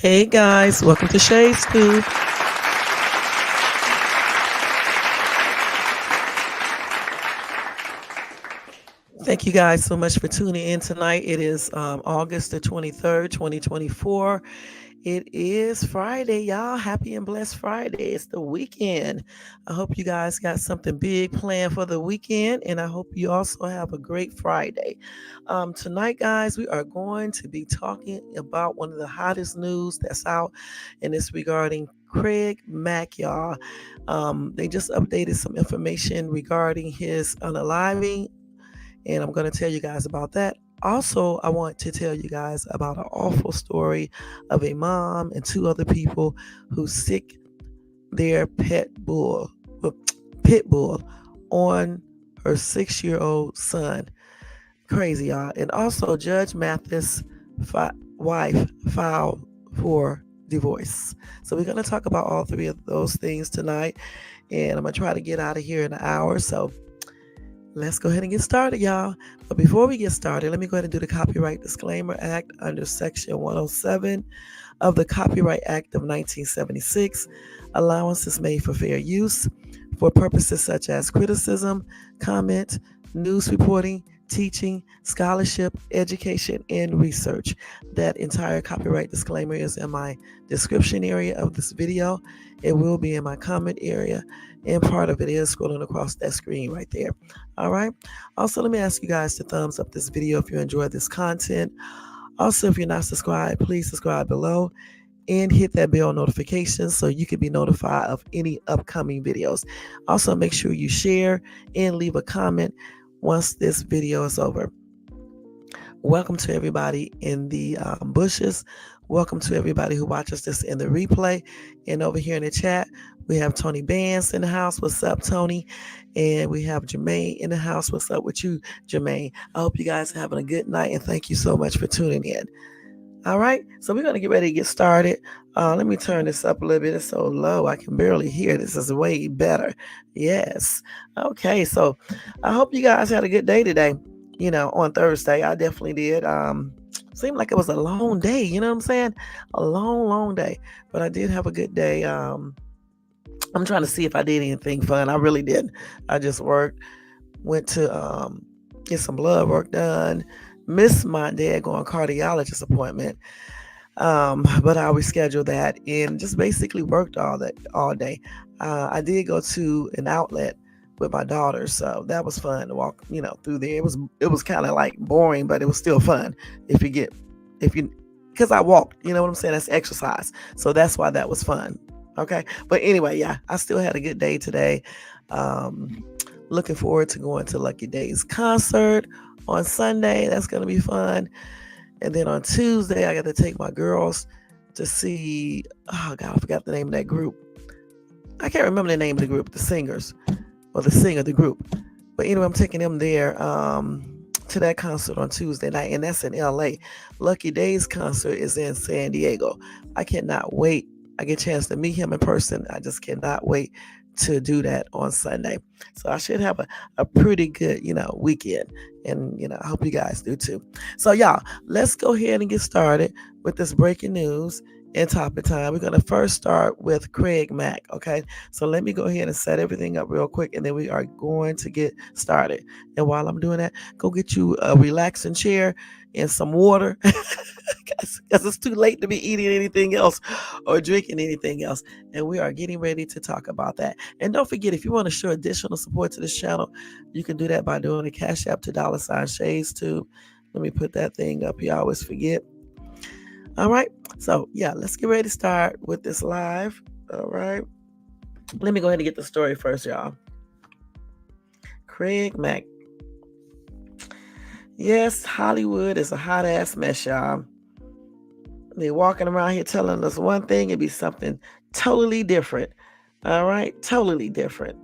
Hey guys, welcome to Shade Scoop. Thank you guys so much for tuning in tonight. It is August the 23rd, 2024. It is Friday, y'all. Happy and blessed Friday. It's the weekend. I hope you guys got something big planned for the weekend, and I hope you also have a great Friday. Tonight, guys, we are going to be talking about one of the hottest news that's out, and it's regarding Craig Mack, y'all. They just updated some information regarding his unaliving, and I'm going to tell you guys about that. Also, I want to tell you guys about an awful story of a mom and two other people who sick their pit bull on her 6-year-old son. Crazy, y'all. And also, Judge Mathis' wife filed for divorce. So we're going to talk about all three of those things tonight, and I'm going to try to get out of here in an hour. So let's go ahead and get started, y'all. But before we get started, let me go ahead and do the Copyright Disclaimer Act under Section 107 of the Copyright Act of 1976. Allowance is made for fair use for purposes such as criticism, comment, news reporting, teaching, scholarship, education, and research. That entire copyright disclaimer is in my description area of this video. It will be in my comment area, and part of it is scrolling across that screen right there. All right. Also, let me ask you guys to thumbs up this video if you enjoy this content. Also, if you're not subscribed, please subscribe below and hit that bell notification so you can be notified of any upcoming videos. Also, make sure you share and leave a comment once this video is over. Welcome to everybody in the bushes. Welcome to everybody who watches this in the replay. And over here in the chat, we have Tony Bands in the house. What's up, Tony? And we have Jermaine in the house. What's up with you, Jermaine? I hope you guys are having a good night, and thank you so much for tuning in. All right, so we're going to get ready to get started. Let me turn this up a little bit. It's so low, I can barely hear. This is way better. Yes. Okay, so I hope you guys had a good day today. You know, on Thursday, I definitely did. Seemed like it was a long day, you know what I'm saying? A long day. But I did have a good day. I'm trying to see if I did anything fun. I really didn't. I just worked, went to get some blood work done, missed my daggone cardiologist appointment. But I rescheduled that and just basically worked all day. I did go to an outlet with my daughter, so that was fun to walk, through there. It was kind of like boring, but it was still fun because I walked, you know what I'm saying? That's exercise. So that's why that was fun. Okay. But anyway, yeah, I still had a good day today. Looking forward to going to Lucky Day's concert on Sunday. That's going to be fun. And then on Tuesday, I got to take my girls to see, oh God, I forgot the name of that group. I can't remember the name of the group, the singers, or the singer of the group. But anyway, I'm taking them there to that concert on Tuesday night, and that's in LA. Lucky Day's concert is in San Diego. I cannot wait. I get a chance to meet him in person. I just cannot wait to do that on Sunday. So I should have a pretty good, weekend. And, I hope you guys do too. So y'all, let's go ahead and get started with this breaking news and topic time. We're going to first start with Craig Mack. Okay. So let me go ahead and set everything up real quick, and then we are going to get started. And while I'm doing that, go get you a relaxing chair and some water because it's too late to be eating anything else or drinking anything else. And we are getting ready to talk about that. And don't forget, if you want to show additional support to this channel, you can do that by doing a Cash App to $Shades2. Let me put that thing up here. I always forget. All right. So yeah, let's get ready to start with this live. All right. Let me go ahead and get the story first, y'all. Craig Mack. Yes, Hollywood is a hot ass mess, y'all. They're walking around here telling us one thing, it'd be something totally different. All right, totally different.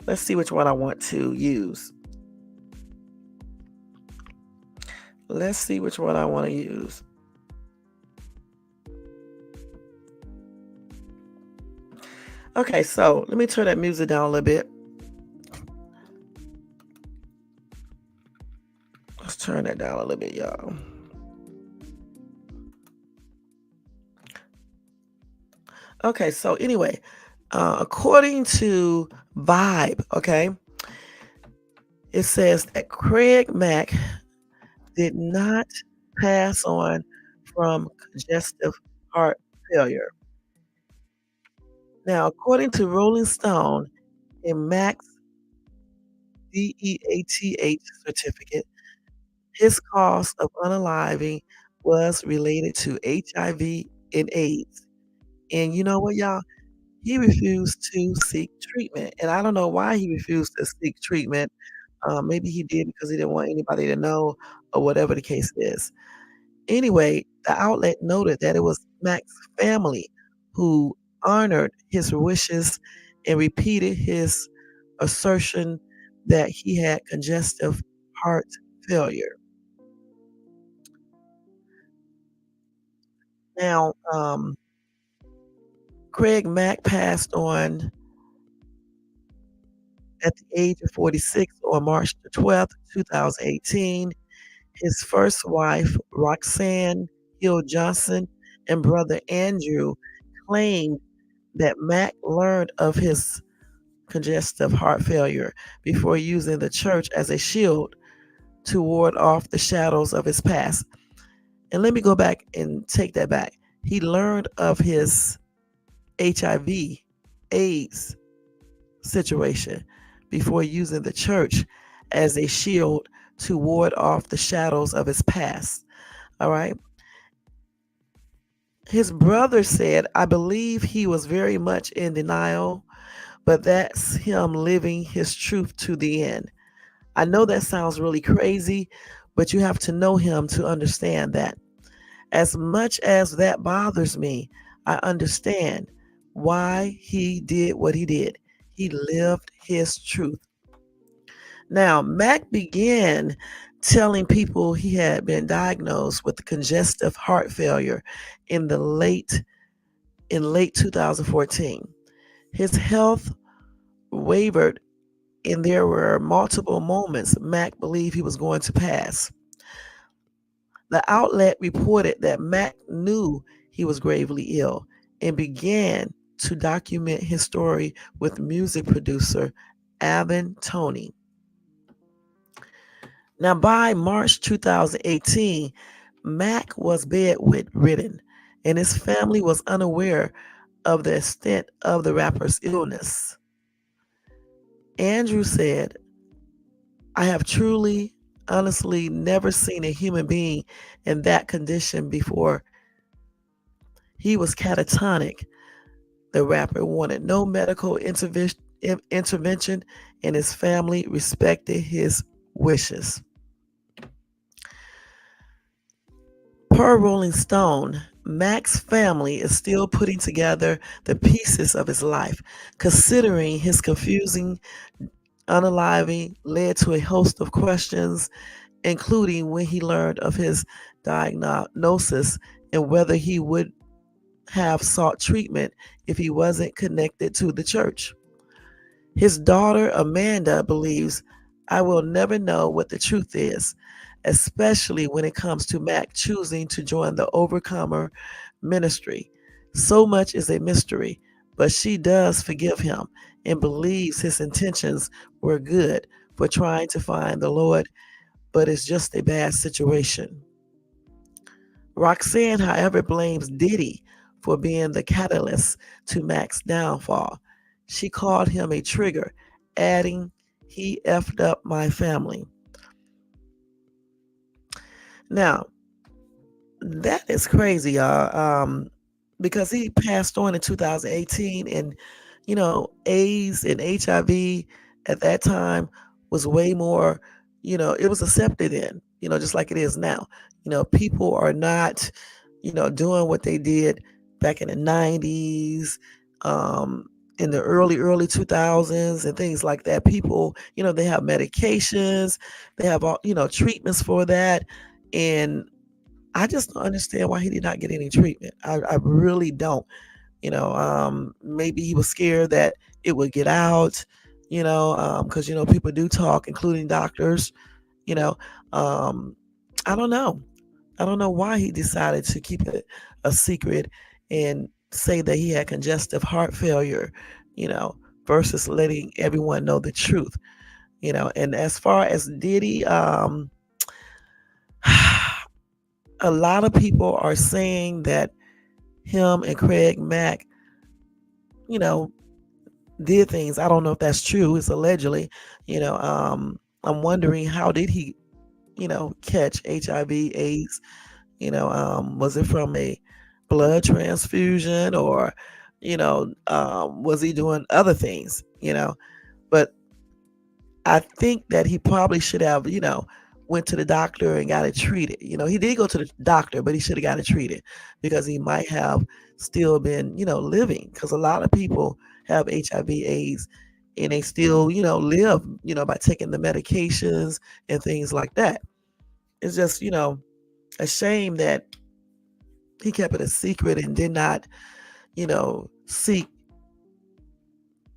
Let's see which one I want to use. Let's see which one I want to use. Okay, so let me turn that music down a little bit. Let's turn that down a little bit, y'all. Okay, so anyway, according to Vibe, okay, it says that Craig Mack did not pass on from congestive heart failure. Now, according to Rolling Stone, in Mack's DEATH certificate, his cause of unaliving was related to HIV and AIDS. And you know what, y'all? He refused to seek treatment. And I don't know why he refused to seek treatment. Maybe he did because he didn't want anybody to know or whatever the case is. Anyway, the outlet noted that it was Mac's family who honored his wishes and repeated his assertion that he had congestive heart failure. Now, Craig Mack passed on at the age of 46 on March the 12th, 2018. His first wife, Roxanne Hill Johnson, and brother Andrew claimed that Mack learned of his congestive heart failure before using the church as a shield to ward off the shadows of his past. And let me go back and take that back. He learned of his HIV, AIDS situation before using the church as a shield to ward off the shadows of his past. All right. His brother said, I believe he was very much in denial, but that's him living his truth to the end. I know that sounds really crazy, but you have to know him to understand that. As much as that bothers me, I understand why he did what he did. He lived his truth. Now, Mack began telling people he had been diagnosed with congestive heart failure in the late 2014. His health wavered and there were multiple moments Mack believed he was going to pass. The outlet reported that Mack knew he was gravely ill and began to document his story with music producer Alvin Toney. Now, by March 2018, Mack was bedridden, and his family was unaware of the extent of the rapper's illness. Andrew said, I have truly, honestly never seen a human being in that condition before. He was catatonic. The rapper wanted no medical intervention, and his family respected his wishes. Per Rolling Stone, Mac's family is still putting together the pieces of his life, considering his confusing unaliving led to a host of questions, including when he learned of his diagnosis and whether he would have sought treatment if he wasn't connected to the church. His daughter Amanda believes, I will never know what the truth is, especially when it comes to Mac choosing to join the Overcomer ministry. So much is a mystery, but she does forgive him and believes his intentions were good for trying to find the Lord, but it's just a bad situation. Roxanne, however, blames Diddy for being the catalyst to Mac's downfall. She called him a trigger, adding, he effed up my family. Now, that is crazy, y'all. Because he passed on in 2018, and AIDS and HIV at that time was way more. It was accepted in. Just like it is now. People are not, doing what they did back in the 90s, in the early 2000s, and things like that. People, they have medications, they have all, treatments for that, and I just don't understand why he did not get any treatment. I really don't. Maybe he was scared that it would get out, because, people do talk, including doctors, you know. Um, I don't know. I don't know why he decided to keep it a secret and say that he had congestive heart failure, you know, versus letting everyone know the truth, you know. And as far as Diddy, a lot of people are saying that him and Craig Mack, you know, did things. I don't know if that's true. It's allegedly, you know. I'm wondering, how did he, you know, catch HIV, AIDS? You know, was it from a blood transfusion, or, you know, was he doing other things? You know, but I think that he probably should have, you know, went to the doctor and got it treated. You know, he did go to the doctor, but he should have got it treated, because he might have still been, you know, living. Because a lot of people have HIV, AIDS, and they still, you know, live, you know, by taking the medications and things like that. It's just, you know, a shame that he kept it a secret and did not, you know, seek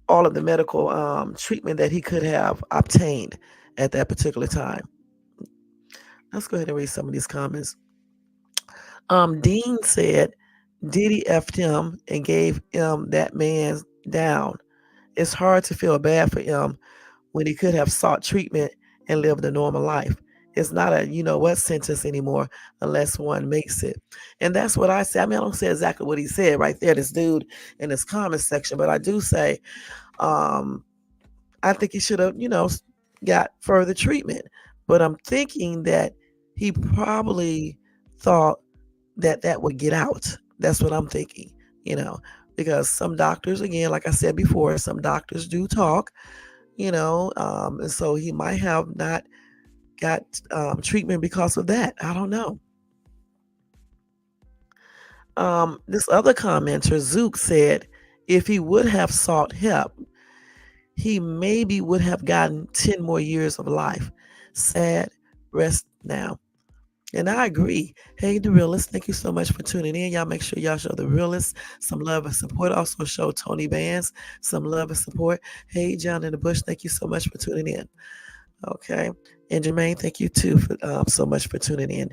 all of the medical treatment that he could have obtained at that particular time. Let's go ahead and read some of these comments. Dean said Diddy effed him and gave him that man down. It's hard to feel bad for him when he could have sought treatment and lived a normal life. It's not a you know what sentence anymore unless one makes it. And that's what I say. I mean, I don't say exactly what he said right there, this dude in his comment section, but I do say, um, I think he should have, you know, got further treatment. But I'm thinking that he probably thought that that would get out. That's what I'm thinking, you know, because some doctors, again, like I said before, some doctors do talk, you know, and so he might have not got treatment because of that. I don't know. This other commenter, Zook, said if he would have sought help, he maybe would have gotten 10 more years of life. Sad, rest now. And I agree. Hey, the realist, thank you so much for tuning in. Y'all make sure y'all show the realist some love and support. Also show Tony Bands some love and support. Hey, John in the Bush, thank you so much for tuning in. Okay. And Jermaine, thank you too for so much for tuning in.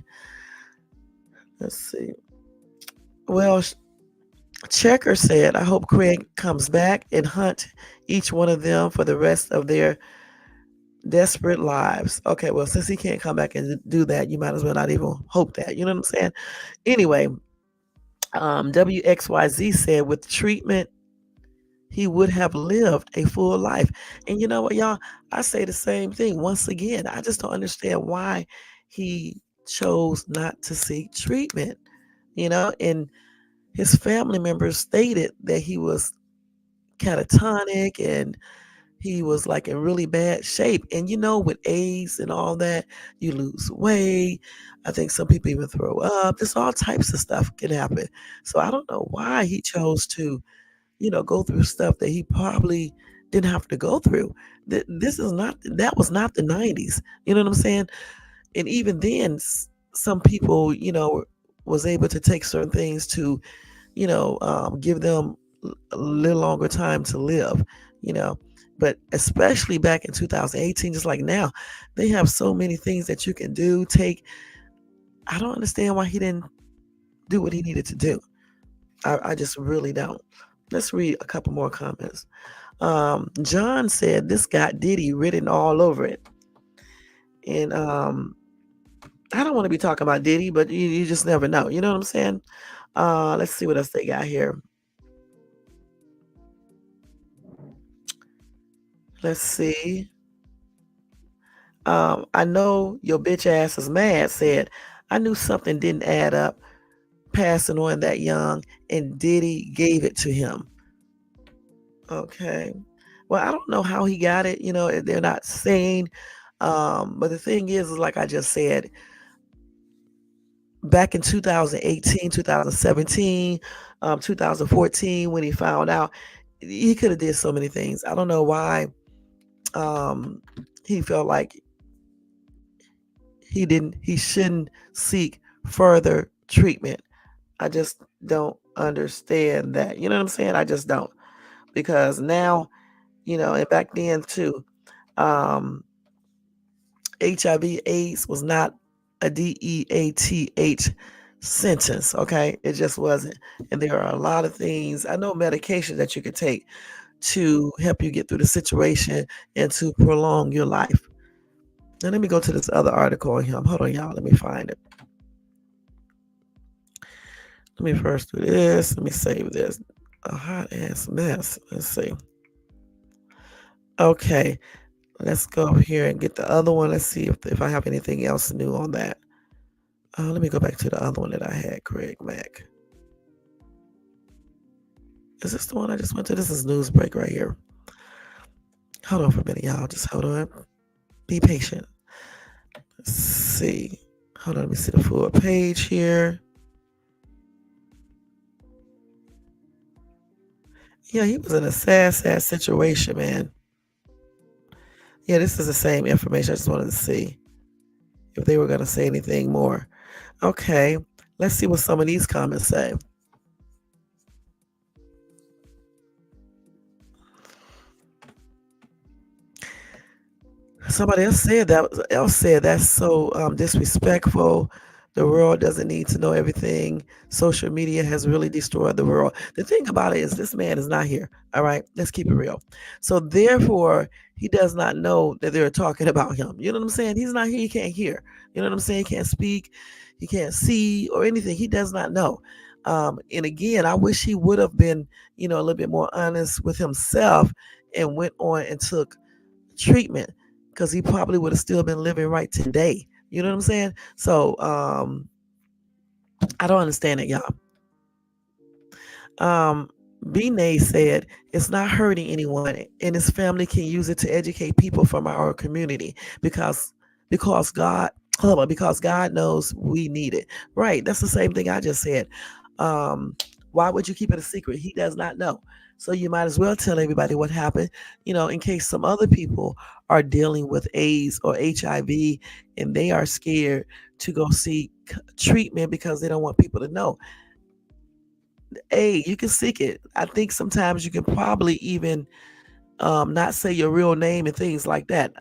Let's see. Well, Checker said, I hope Craig comes back and hunt each one of them for the rest of their desperate lives. Okay, well, since he can't come back and do that, you might as well not even hope that. You know what I'm saying? Anyway, WXYZ said, with treatment, he would have lived a full life. And you know what, y'all? I say the same thing once again. I just don't understand why he chose not to seek treatment. You know, and his family members stated that he was catatonic and he was like in really bad shape. And you know, with AIDS and all that, you lose weight. I think some people even throw up. Just all types of stuff can happen. So I don't know why he chose to, you know, go through stuff that he probably didn't have to go through. This is not, that was not the 90s. You know what I'm saying? And even then, some people, you know, was able to take certain things to, you know, give them a little longer time to live, you know. But especially back in 2018, just like now, they have so many things that you can do, take. I don't understand why he didn't do what he needed to do. I just really don't. Let's read a couple more comments. John said this got Diddy written all over it. And I don't want to be talking about Diddy, but you just never know. You know what I'm saying? Let's see what else they got here. Let's see. I know your bitch ass is mad, said, I knew something didn't add up passing on that young, and Diddy gave it to him. Okay. Well, I don't know how he got it. You know, they're not saying. But the thing is like I just said, back in 2018, 2017, 2014, when he found out, he could have did so many things. I don't know why he felt like he shouldn't seek further treatment. I just don't understand that. You know what I'm saying? I just don't. Because now, you know, and back then too, um, HIV AIDS was not a DEATH sentence. Okay, it just wasn't. And there are a lot of things. I know medication that you could take to help you get through the situation and to prolong your life. Now let me go to this other article on him. Hold on, y'all. Let me find it. Let me first do this. Let me save this. A hot ass mess. Let's see. Okay, let's go over here and get the other one. Let's see if I have anything else new on that. Let me go back to the other one that I had, Craig Mack. Is this the one I just went to? This is news break right here. Hold on for a minute, y'all. Just hold on. Be patient. Let's see. Hold on. Let me see the full page here. Yeah, he was in a sad situation, man. Yeah, this is the same information. I just wanted to see if they were going to say anything more. Okay, let's see what some of these comments say. Somebody else said that's so disrespectful. The world doesn't need to know everything. Social media has really destroyed the world. The thing about it is this man is not here. All right, let's keep it real. So therefore, he does not know that they're talking about him. You know what I'm saying? He's not here. He can't hear. You know what I'm saying? He can't speak. He can't see or anything. He does not know. And again, I wish he would have been, a little bit more honest with himself and went on and took treatment because he probably would have still been living right today. You know what I'm saying? So I don't understand it, y'all. Um, B-Nay said it's not hurting anyone, and his family can use it to educate people from our community because because God hold on, because God knows we need it. Right. That's the same thing I just said. Um, why would you keep it a secret? He does not know. So you might as well tell everybody what happened, in case some other people are dealing with AIDS or HIV and they are scared to go seek treatment because they don't want people to know. Hey, you can seek it. I think sometimes you can probably even not say your real name and things like that.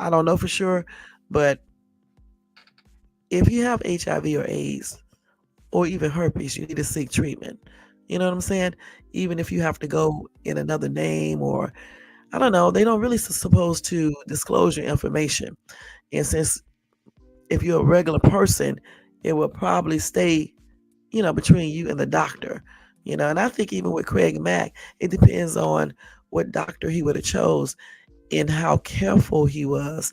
I don't know for sure, but if you have HIV or AIDS or even herpes, you need to seek treatment. You know what I'm saying? Even if you have to go in another name or I don't know, they don't really supposed to disclose your information. And since if you're a regular person, it will probably stay, between you and the doctor. And I think even with Craig Mack, it depends on what doctor he would have chose and how careful he was.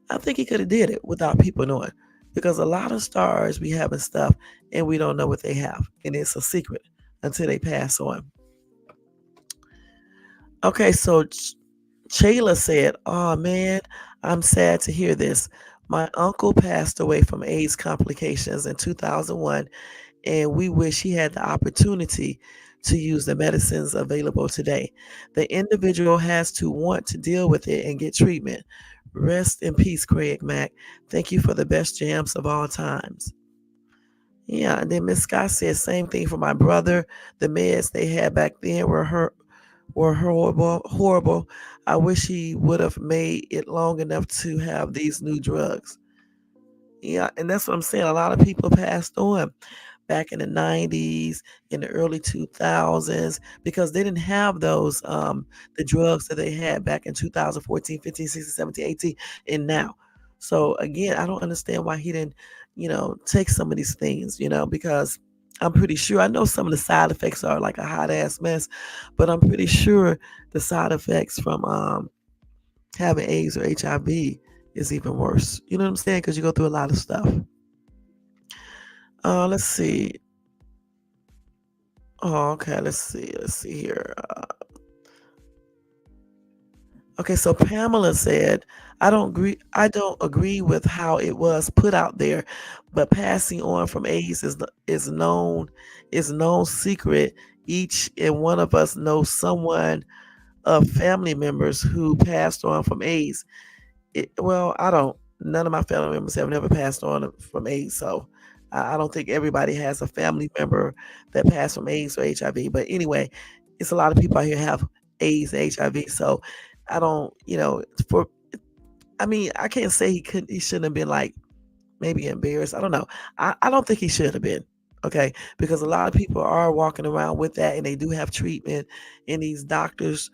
I think he could have did it without people knowing. Because a lot of stars be having stuff and we don't know what they have. And it's a secret until they pass on. Okay, so Chayla said, "Oh man, I'm sad to hear this. My uncle passed away from AIDS complications in 2001, and we wish he had the opportunity to use the medicines available today. The individual has to want to deal with it and get treatment. Rest in peace, Craig Mack. Thank you for the best jams of all times." Yeah, and then Miss Scott said same thing for my brother. The meds they had back then were horrible, horrible. I wish he would have made it long enough to have these new drugs. Yeah, and that's what I'm saying. A lot of people passed on back in the 90s, in the early 2000s, because they didn't have those, the drugs that they had back in 2014, 15, 16, 17, 18, and now. So again, I don't understand why he didn't, take some of these things, because I'm pretty sure I know some of the side effects are like a hot ass mess, but I'm pretty sure the side effects from having AIDS or HIV is even worse. You know what I'm saying? Because you go through a lot of stuff. Let's see. Oh, okay. Let's see. Let's see here. Okay, so Pamela said, "I don't agree. I don't agree with how it was put out there, but passing on from AIDS is known secret. Each and one of us knows someone of family members who passed on from AIDS. Well, I don't. None of my family members have never passed on from AIDS, so I don't think everybody has a family member that passed from AIDS or HIV. But anyway, it's a lot of people out here have AIDS, HIV. So I don't, for I mean, I can't say he shouldn't have been like maybe embarrassed. I don't know. I don't think he should have been. Okay, because a lot of people are walking around with that, and they do have treatment, and these doctors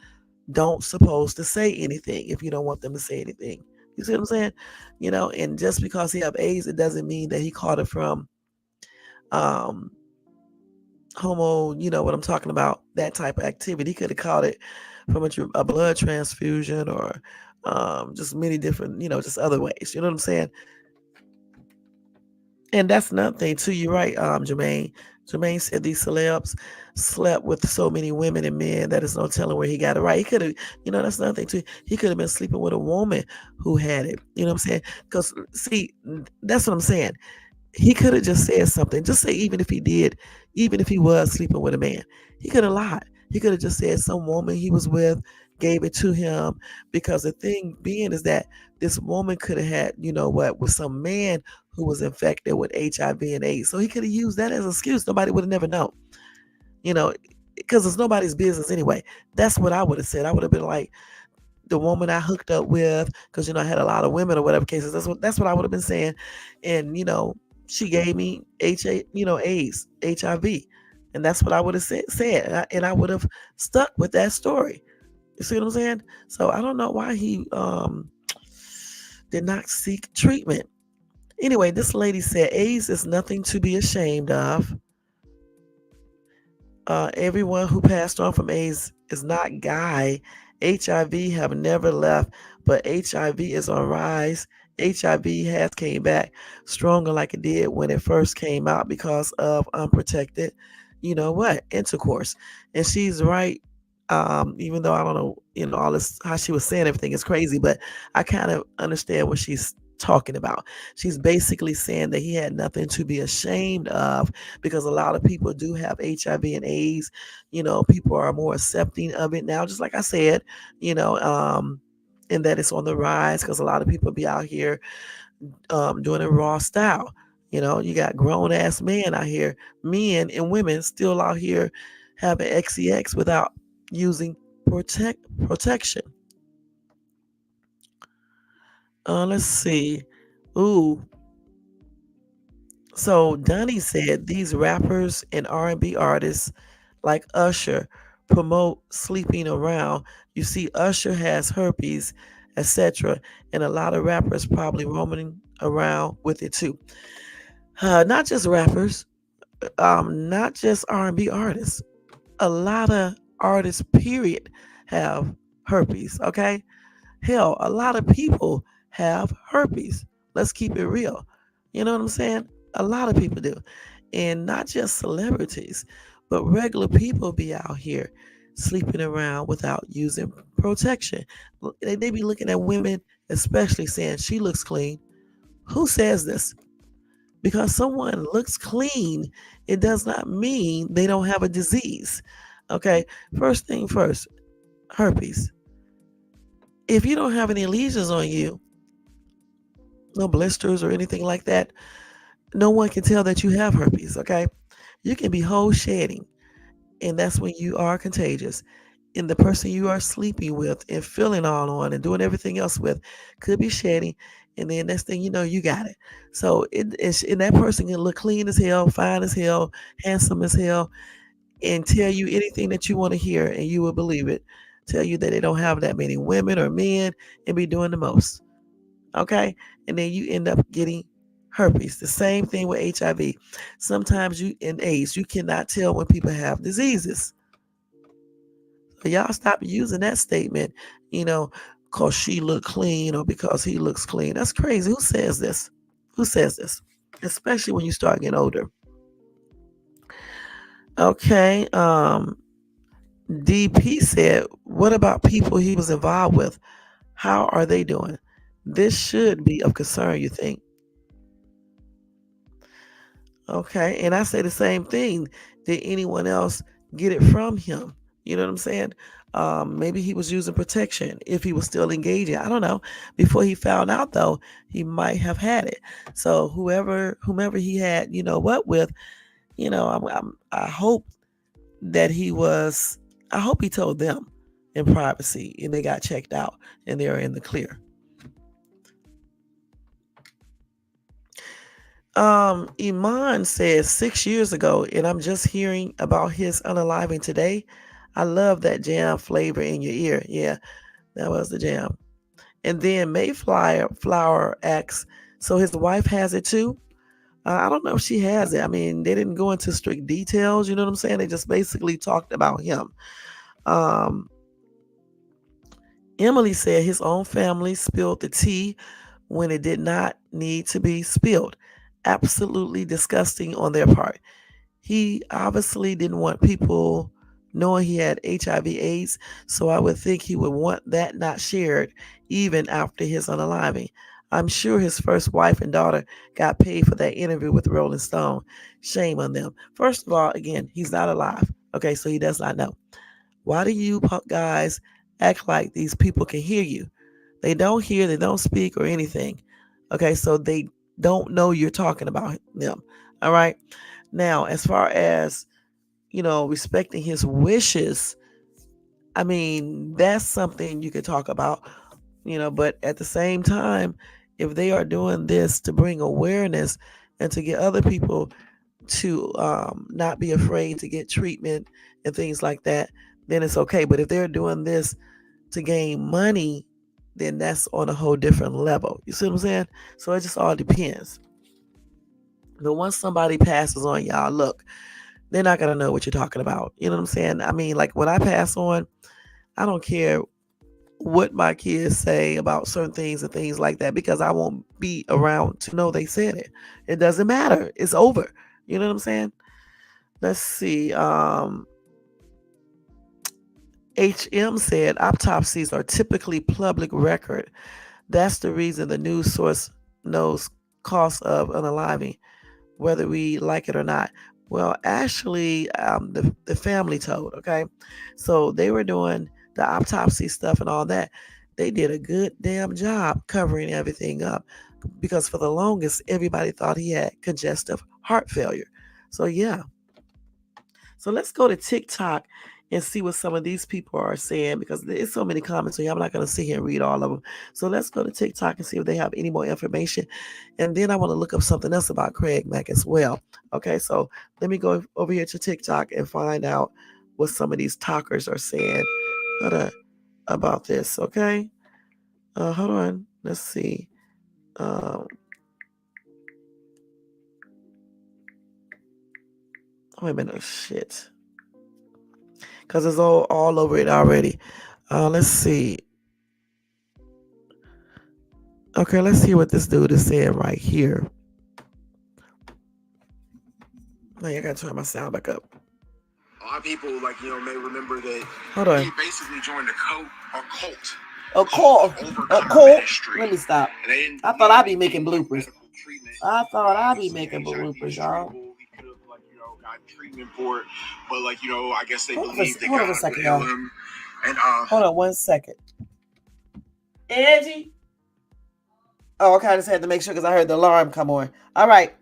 don't supposed to say anything if you don't want them to say anything. You see what I'm saying? And just because he have AIDS, it doesn't mean that he caught it from um homo, what I'm talking about, that type of activity. He could have caught it from a blood transfusion, or just many different, just other ways. You know what I'm saying? And that's another thing too. You're right, Jermaine. Jermaine said these celebs slept with so many women and men that is no telling where he got it right. He could have, that's another thing too. He could have been sleeping with a woman who had it. You know what I'm saying? Because see, that's what I'm saying. He could have just said something. Just say, even if he was sleeping with a man, he could have lied. He could have just said some woman he was with gave it to him, because the thing being is that this woman could have had, with some man who was infected with HIV and AIDS. So he could have used that as an excuse. Nobody would have never known, you know, because it's nobody's business anyway. That's what I would have said. I would have been like, the woman I hooked up with, because I had a lot of women or whatever cases. That's what I would have been saying, and she gave me AIDS, HIV, and that's what I would have said, and I would have stuck with that story. You see what I'm saying? So I don't know why he did not seek treatment. Anyway, this lady said AIDS is nothing to be ashamed of. Everyone who passed on from AIDS is not Guy. HIV have never left, but HIV is on rise. HIV has came back stronger like it did when it first came out because of unprotected, intercourse. And she's right. Even though I don't know, all this how she was saying everything is crazy, but I kind of understand what she's talking about. She's basically saying that he had nothing to be ashamed of, because a lot of people do have HIV and AIDS. People are more accepting of it now, just like I said, and that it's on the rise, because a lot of people be out here doing it raw style. You got grown ass men out here, men and women still out here having XEX without using protection. Let's see. Ooh, so Donnie said these rappers and R&B artists like Usher promote sleeping around. You see, Usher has herpes, etc., and a lot of rappers probably roaming around with it too. Not just rappers, not just R&B artists. A lot of artists, period, have herpes. Okay, hell, a lot of people have herpes. Let's keep it real. You know what I'm saying? A lot of people do. And not just celebrities, but regular people be out here sleeping around without using protection. They be looking at women, especially saying she looks clean. Who says this? Because someone looks clean, it does not mean they don't have a disease. Okay, first thing first, herpes. If you don't have any lesions on you, no blisters or anything like that, no one can tell that you have herpes. Okay, you can be whole shedding, and that's when you are contagious. And the person you are sleeping with and feeling all on and doing everything else with could be shedding, and then next thing you know, you got it. So and that person can look clean as hell, fine as hell, handsome as hell, and tell you anything that you want to hear, and you will believe it. Tell you that they don't have that many women or men and be doing the most. Okay, and then you end up getting herpes. The same thing with HIV. Sometimes you in AIDS, you cannot tell when people have diseases. So y'all stop using that statement, because she look clean or because he looks clean. That's crazy. Who says this? Who says this? Especially when you start getting older. Okay. DP said, what about people he was involved with? How are they doing? This should be of concern, you think? Okay. And I say the same thing. Did anyone else get it from him? You know what I'm saying? Maybe he was using protection if he was still engaging. I don't know. Before he found out, though, he might have had it. So whomever he had, what with, I hope that he was. I hope he told them in privacy, and they got checked out, and they're in the clear. Iman says 6 years ago, and I'm just hearing about his unaliving today. I love that jam flavor in your ear. Yeah, that was the jam. And then Mayflower Flower asks, so his wife has it too? I don't know if she has it. I mean, they didn't go into strict details. You know what I'm saying? They just basically talked about him. Um, Emily said his own family spilled the tea when it did not need to be spilled. Absolutely disgusting on their part. He obviously didn't want people knowing he had HIV/AIDS, so I would think he would want that not shared even after his unaliving. I'm sure his first wife and daughter got paid for that interview with Rolling Stone. Shame on them. First of all, again, he's not alive. Okay, so he does not know. Why do you guys act like these people can hear you? They don't hear, they don't speak or anything. Okay, so they don't know you're talking about them. All right. Now, as far as, respecting his wishes, I mean, that's something you could talk about, but at the same time, if they are doing this to bring awareness and to get other people to not be afraid to get treatment and things like that, then it's okay. But if they're doing this to gain money, then that's on a whole different level. You see what I'm saying? So it just all depends. But once somebody passes on, y'all, look, they're not going to know what you're talking about. You know what I'm saying? I mean, like when I pass on, I don't care what my kids say about certain things and things like that because I won't be around to know they said it. It doesn't matter. It's over. You know what I'm saying? Let's see. HM said autopsies are typically public record. That's the reason the news source knows cost of unaliving, whether we like it or not. Well, actually, the family told, okay? So they were doing the autopsy stuff and all that. They did a good damn job covering everything up because for the longest, everybody thought he had congestive heart failure. So, yeah. So let's go to TikTok and see what some of these people are saying because there's so many comments here. I'm not going to sit here and read all of them. So let's go to TikTok and see if they have any more information. And then I want to look up something else about Craig Mack as well. Okay, so let me go over here to TikTok and find out what some of these talkers are saying about this. Okay, hold on. Let's see. Wait a minute. Shit. Because it's all over it already. Let's see. Okay, let's see what this dude is saying right here. Now I gotta turn my sound back up. A lot of people, may remember that Hold on. he basically joined a cult. A cult. Let me stop. I thought I'd be making bloopers. Y'all. He could have, gotten treatment for it, but I guess they believed that God would heal him. And hold on 1 second. Angie. Oh, okay. I just had to make sure because I heard the alarm come on. All right.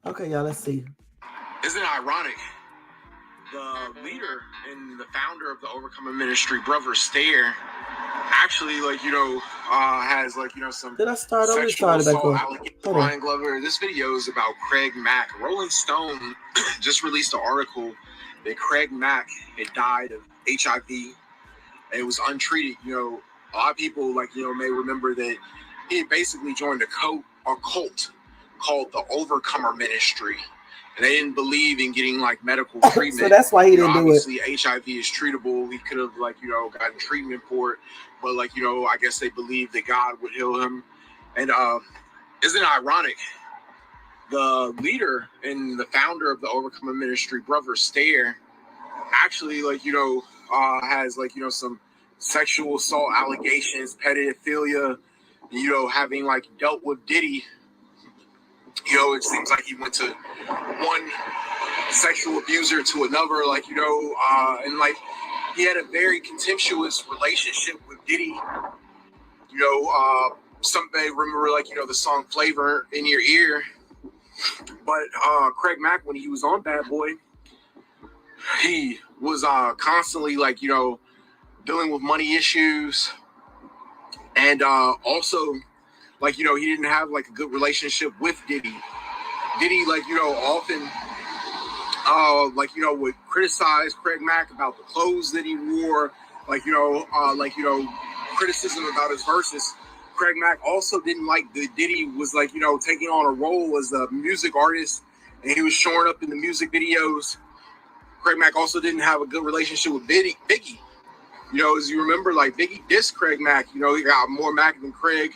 Okay, y'all. Let's see. Isn't it ironic? The leader and the founder of the Overcoming Ministry, Brother Stare, actually, has some. Did I start over? Sexual assault allegations. Brian Glover. This video is about Craig Mack. Rolling Stone just released an article that Craig Mack had died of HIV. And it was untreated. A lot of people may remember that he had basically joined a cult called the Overcomer Ministry. And they didn't believe in getting medical treatment. So that's why he didn't do it. Obviously, HIV is treatable. He could have gotten treatment for it, but I guess they believed that God would heal him. And isn't it ironic? The leader and the founder of the Overcoming Ministry, Brother Stare, actually has some sexual assault allegations, pedophilia. Having dealt with Diddy. It seems like he went to one sexual abuser to another, and he had a very contemptuous relationship with Diddy. Some may remember the song Flavor in Your Ear. But Craig Mack, when he was on Bad Boy, he was constantly dealing with money issues, and also, like, you know, he didn't have like a good relationship with Diddy. Diddy, like, you know, often like, you know, would criticize Craig Mack about the clothes that he wore, like, you know, criticism about his verses. Craig Mack also didn't like that Diddy was, like, you know, taking on a role as a music artist, and he was showing up in the music videos. Craig Mack also didn't have a good relationship with Biggie. You know, as you remember, like, Biggie dissed Craig Mack. You know, he got more Mack than Craig.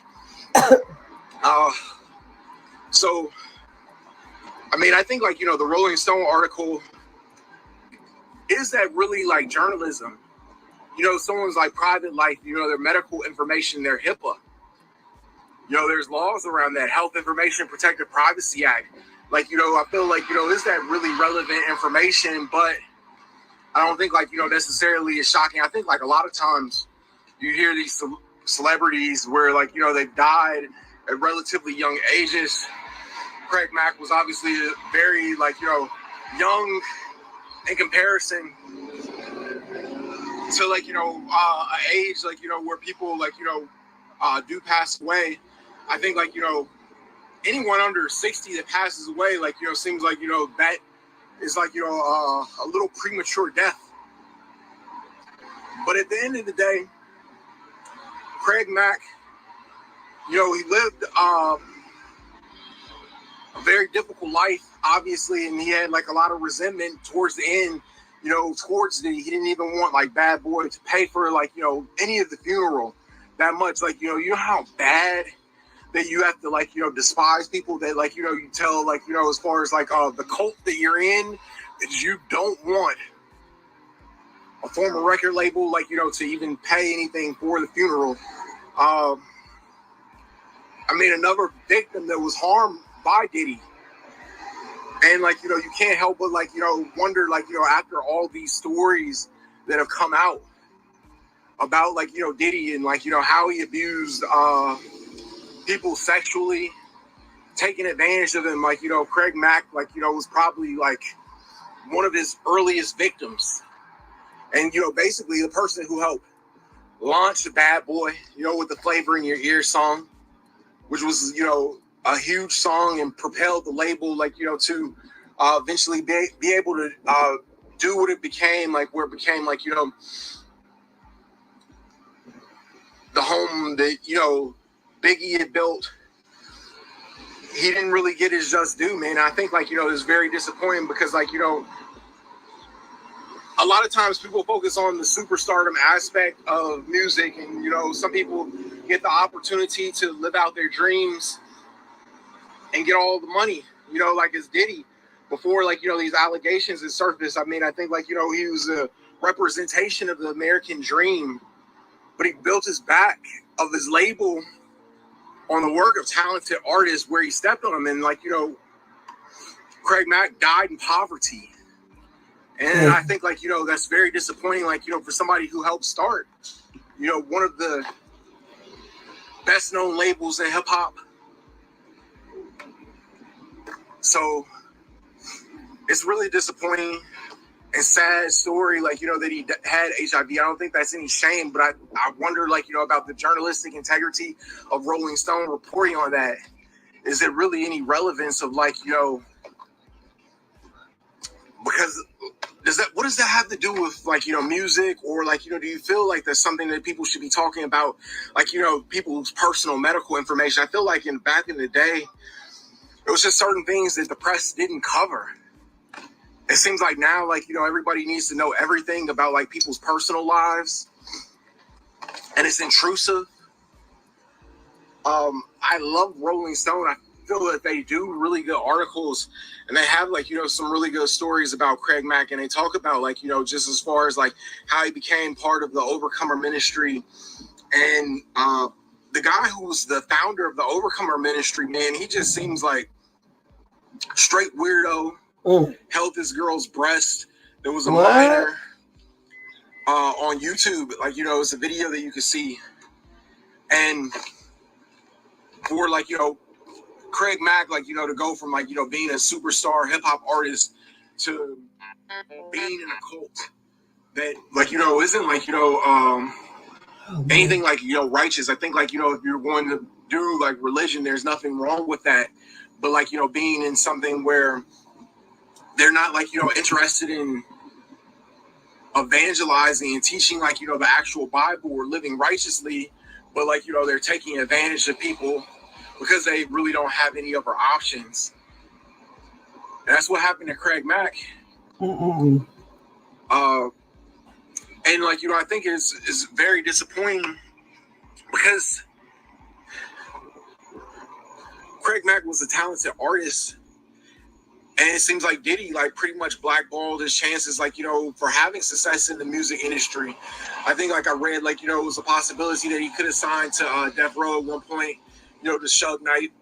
So, I mean, I think, like, you know, the Rolling Stone article, is that really like journalism? You know, someone's like private life, you know, their medical information, their HIPAA. You know, there's laws around that, Health Information Protected Privacy Act. Like, you know, I feel like, you know, is that really relevant information? But I don't think, like, you know, necessarily is shocking. I think, like, a lot of times you hear these celebrities where, like, you know, they've died at relatively young ages. Craig Mack was obviously very, like, you know, young in comparison to, like, you know, an age, like, you know, where people, like, you know, do pass away. I think, like, you know, anyone under 60 that passes away, like, you know, seems like, you know, that is, like, you know, a little premature death. But at the end of the day, Craig Mack, you know, he lived a very difficult life, obviously, and he had, like, a lot of resentment towards the end, you know, towards he didn't even want, like, Bad Boy to pay for, like, you know, any of the funeral that much. Like, you know how bad that you have to, like, you know, despise people that, like, you know, you tell, like, you know, as far as, like, the cult that you're in, is you don't want a former record label, like, you know, to even pay anything for the funeral. I mean, another victim that was harmed by Diddy. And, like, you know, you can't help but, like, you know, wonder, like, you know, after all these stories that have come out about, like, you know, Diddy and, like, you know, how he abused people sexually, taking advantage of them. Like, you know, Craig Mack, like, you know, was probably, like, one of his earliest victims. And, you know, basically the person who helped launch Bad Boy, you know, with the Flavor in Your Ear song, which was, you know, a huge song and propelled the label, like, you know, to eventually be able to do what it became, like, where it became, like, you know, the home that, you know, Biggie had built. He didn't really get his just due, man. I think, like, you know, it's very disappointing because, like, you know, a lot of times people focus on the superstardom aspect of music, and, you know, some people get the opportunity to live out their dreams and get all the money, you know, like as Diddy before, like, you know, these allegations had surfaced. I mean, I think, like, you know, he was a representation of the American dream, but he built his back of his label on the work of talented artists where he stepped on them. And, like, you know, Craig Mack died in poverty. And I think, like, you know, that's very disappointing, like, you know, for somebody who helped start, you know, one of the best known labels in hip hop. So it's really disappointing and sad story, like, you know, that he had HIV. I don't think that's any shame, but I wonder, like, you know, about the journalistic integrity of Rolling Stone reporting on that. Is there really any relevance of, like, you know, because what does that have to do with, like, you know, music, or, like, you know, do you feel like that's something that people should be talking about, like, you know, people's personal medical information? I feel like back in the day, it was just certain things that the press didn't cover. It seems like now, like, you know, everybody needs to know everything about, like, people's personal lives, and it's intrusive. I love Rolling Stone. I feel that they do really good articles, and they have, like, you know, some really good stories about Craig Mack, and they talk about, like, you know, just as far as, like, how he became part of the Overcomer Ministry. And the guy who was the founder of the Overcomer Ministry, man, he just seems like straight weirdo. Held this girl's breast. There was a minor on YouTube. Like, you know, it's a video that you can see. And for, like, you know, Craig Mack, like, you know, to go from, like, you know, being a superstar hip hop artist to being in a cult that like isn't like anything like righteous. I think like if you're going to do like religion, there's nothing wrong with that, but like being in something where they're not like interested in evangelizing and teaching like the actual Bible or living righteously, but like they're taking advantage of people because they really don't have any other options. And that's what happened to Craig Mack. And like I think is very disappointing because Craig Mack was a talented artist, and it seems like Diddy like pretty much blackballed his chances like for having success in the music industry. I think like I read like it was a possibility that he could have signed to Death Row at one point, to Suge Knight,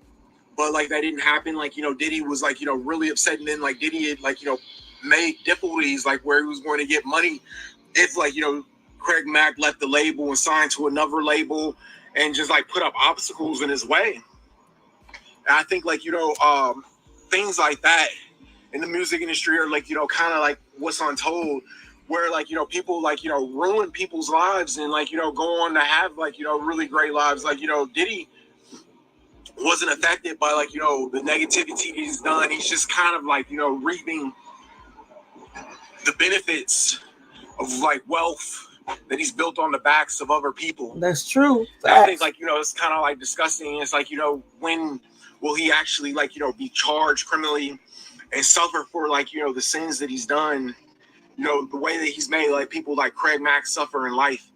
but like that didn't happen. Like Diddy was like really upset, and then like Diddy had like made difficulties like where he was going to get money if like Craig Mack left the label and signed to another label and just like put up obstacles in his way. And I think like things like that in the music industry are like kind of like what's untold, where like people like ruin people's lives and like go on to have like really great lives. Like Diddy wasn't affected by like the negativity he's done. He's just kind of like reaping the benefits of like wealth that he's built on the backs of other people. That's true. I think like it's kind of like disgusting. It's like when will he actually like be charged criminally and suffer for like the sins that he's done, the way that he's made like people like Craig Mack suffer in life.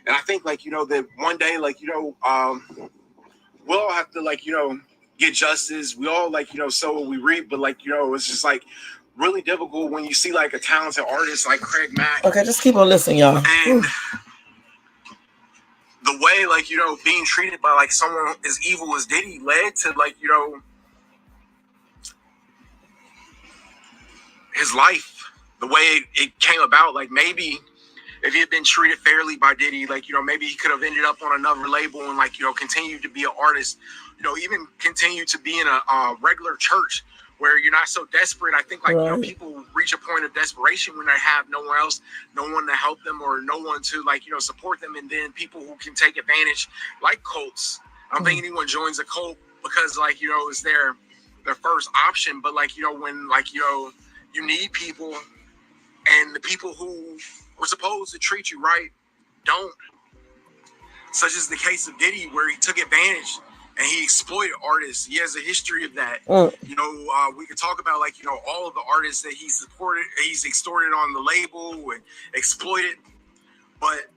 And I think like that one day like we'll all have to like get justice. We all like sow what we reap, but like it's just like really difficult when you see like a talented artist like Craig Mack. Okay, just keep on listening, y'all. And the way like being treated by like someone as evil as Diddy led to like his life, the way it came about. Like maybe if he had been treated fairly by Diddy, like maybe he could have ended up on another label and like continued to be an artist, even continue to be in a regular church where you're not so desperate. I think like people reach a point of desperation when they have no one else, no one to help them or no one to like support them, and then people who can take advantage, like cults. I don't think anyone joins a cult because like it's their first option, but like when like you need people, and the people who were supposed to treat you right don't. Such as the case of Diddy, where he took advantage and he exploited artists. He has a history of that. We could talk about like all of the artists that he supported, he's extorted on the label and exploited. But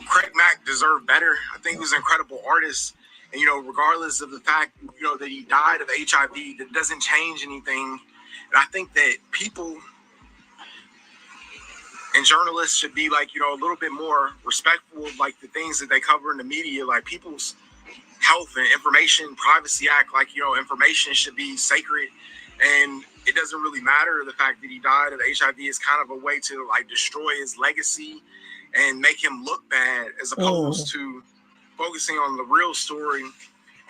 Craig Mack deserved better. I think he was an incredible artist. And regardless of the fact that he died of HIV, that doesn't change anything. And I think that people and journalists should be like a little bit more respectful of like the things that they cover in the media, like people's health and information privacy act. Like information should be sacred, and it doesn't really matter the fact that he died of HIV is kind of a way to like destroy his legacy and make him look bad, as opposed to focusing on the real story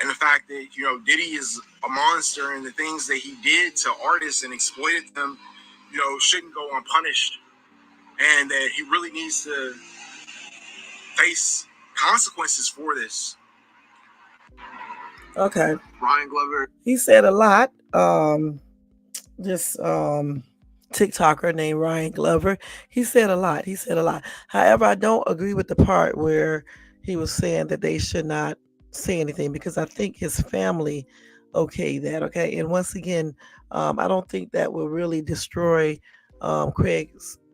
and the fact that Diddy is a monster, and the things that he did to artists and exploited them shouldn't go unpunished. And that he really needs to face consequences for this. Okay. Ryan Glover. He said a lot. This TikToker named Ryan Glover. He said a lot. However, I don't agree with the part where he was saying that they should not say anything, because I think his family okayed that. Okay. And once again, I don't think that will really destroy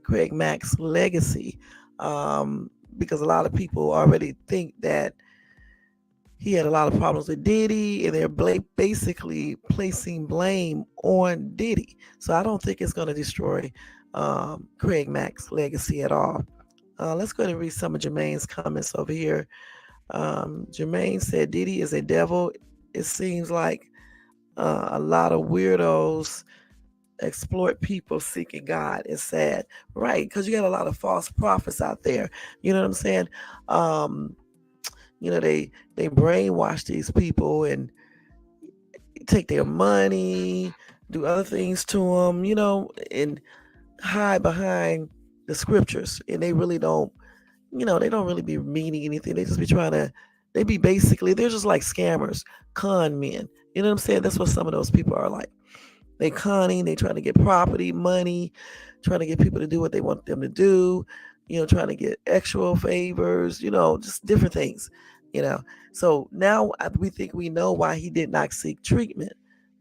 Craig Mack's legacy, because a lot of people already think that he had a lot of problems with Diddy, and they're basically placing blame on Diddy. So I don't think it's going to destroy Craig Mack's legacy at all. Let's go ahead and read some of Jermaine's comments over here. Jermaine said Diddy is a devil. It seems like a lot of weirdos exploit people seeking God. It's sad, right? Because you got a lot of false prophets out there. You know what I'm saying? They brainwash these people and take their money, do other things to them. And hide behind the scriptures, and they really don't, they don't really be meaning anything. They just be trying to, they be basically, they're just like scammers, con men. You know what I'm saying? That's what some of those people are like. They conning, they trying to get property, money, trying to get people to do what they want them to do, trying to get extra favors, just different things, you know. So now we think we know why he did not seek treatment,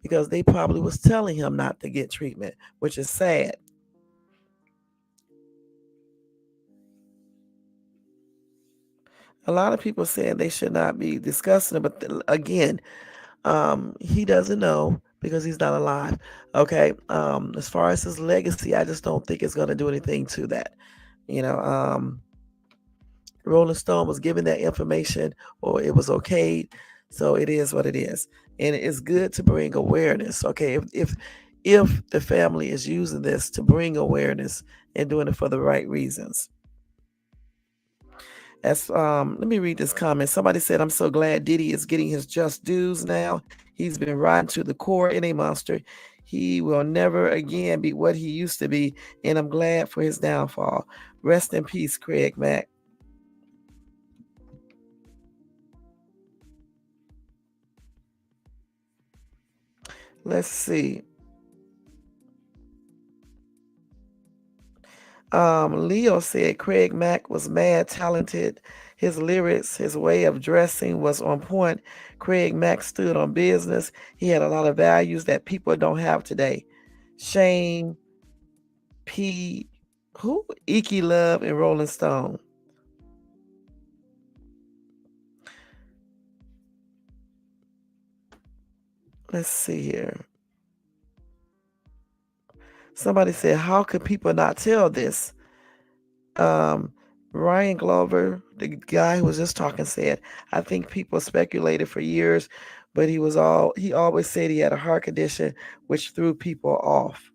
because they probably was telling him not to get treatment, which is sad. A lot of people saying they should not be discussing it, but again, he doesn't know because he's not alive. Okay. As far as his legacy, I just don't think it's going to do anything to that. You know, Rolling Stone was given that information, or it was okay. So it is what it is. And it's good to bring awareness. Okay. If the family is using this to bring awareness and doing it for the right reasons. As let me read this comment. Somebody said, "I'm so glad Diddy is getting his just dues now. He's been rotten to the core and a monster. He will never again be what he used to be, and I'm glad for his downfall. Rest in peace, Craig Mack." Let's see. Leo said Craig Mack was mad talented. His lyrics, his way of dressing was on point. Craig Mack stood on business. He had a lot of values that people don't have today. Shame, P, who? Iki Love and Rolling Stone. Let's see here. Somebody said, how could people not tell this? Um, Ryan Glover, the guy who was just talking, said, I think people speculated for years, but he always said he had a heart condition, which threw people off.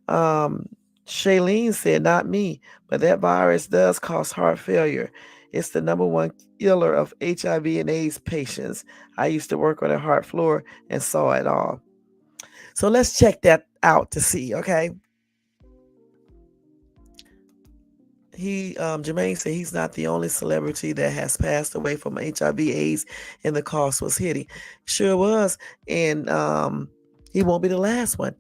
Um, Shailene said, not me, but that virus does cause heart failure. It's the number one killer of HIV and AIDS patients. I used to work on a heart floor and saw it all. So let's check that out to see, okay? Jermaine said he's not the only celebrity that has passed away from HIV/AIDS, and the cost was hitting. Sure was, and he won't be the last one.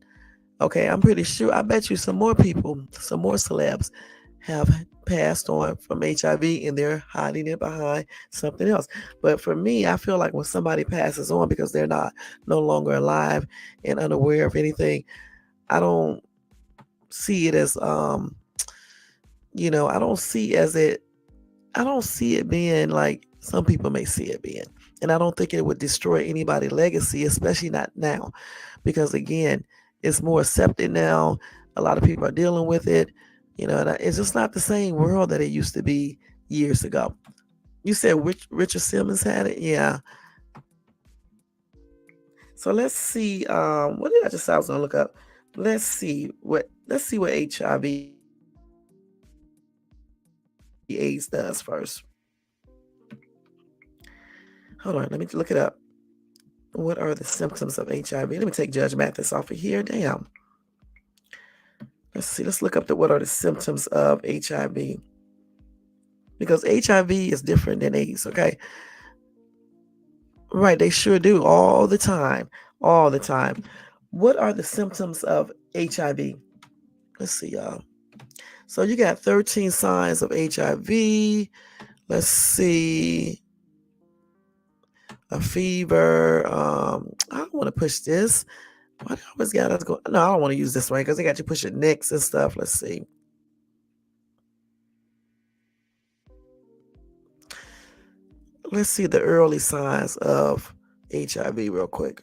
Okay, I'm pretty sure. I bet you some more people, some more celebs, have passed on from HIV, and they're hiding it behind something else. But for me, I feel like when somebody passes on because they're no longer alive and unaware of anything, I don't see it as I don't see I don't see it being like some people may see it being. And I don't think it would destroy anybody's legacy, especially not now. Because again, it's more accepted now. A lot of people are dealing with it. And it's just not the same world that it used to be years ago. You said Richard Simmons had it? Yeah. So let's see. What did I just say I was gonna look up? Let's see what HIV AIDS does first. Hold on, let me look it up. What are the symptoms of HIV? Let me take Judge Mathis off of here. Damn. Let's see. Let's look up what are the symptoms of HIV. Because HIV is different than AIDS, okay? Right, they sure do all the time. All the time. What are the symptoms of HIV? Let's see, y'all. So you got 13 signs of HIV. Let's see. A fever. I don't want to push this. Why do I always got us go? No, I don't want to use this one because they got you pushing next and stuff. Let's see. Let's see the early signs of HIV real quick.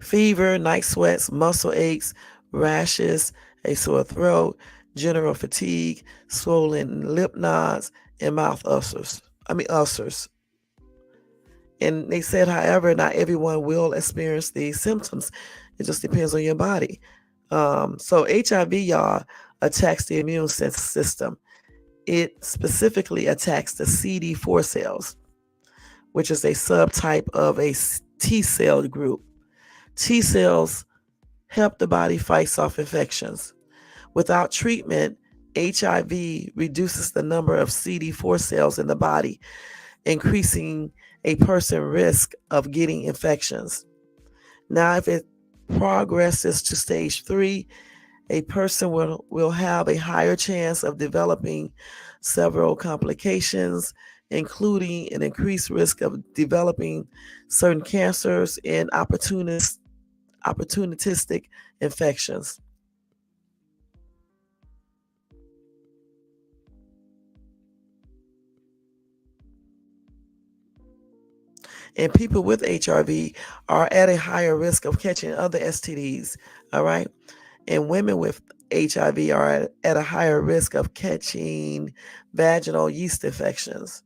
Fever, night sweats, muscle aches, rashes, a sore throat, general fatigue, swollen lip nodes, and mouth ulcers. Ulcers. And they said, however, not everyone will experience these symptoms. It just depends on your body. So HIV, y'all, attacks the immune system. It specifically attacks the CD4 cells, which is a subtype of a T cell group. T cells help the body fight off infections. Without treatment, HIV reduces the number of CD4 cells in the body, increasing a person's risk of getting infections. Now, if it progresses to stage 3, a person will have a higher chance of developing several complications, including an increased risk of developing certain cancers and opportunistic infections. And people with HIV are at a higher risk of catching other STDs, all right? And women with HIV are at a higher risk of catching vaginal yeast infections.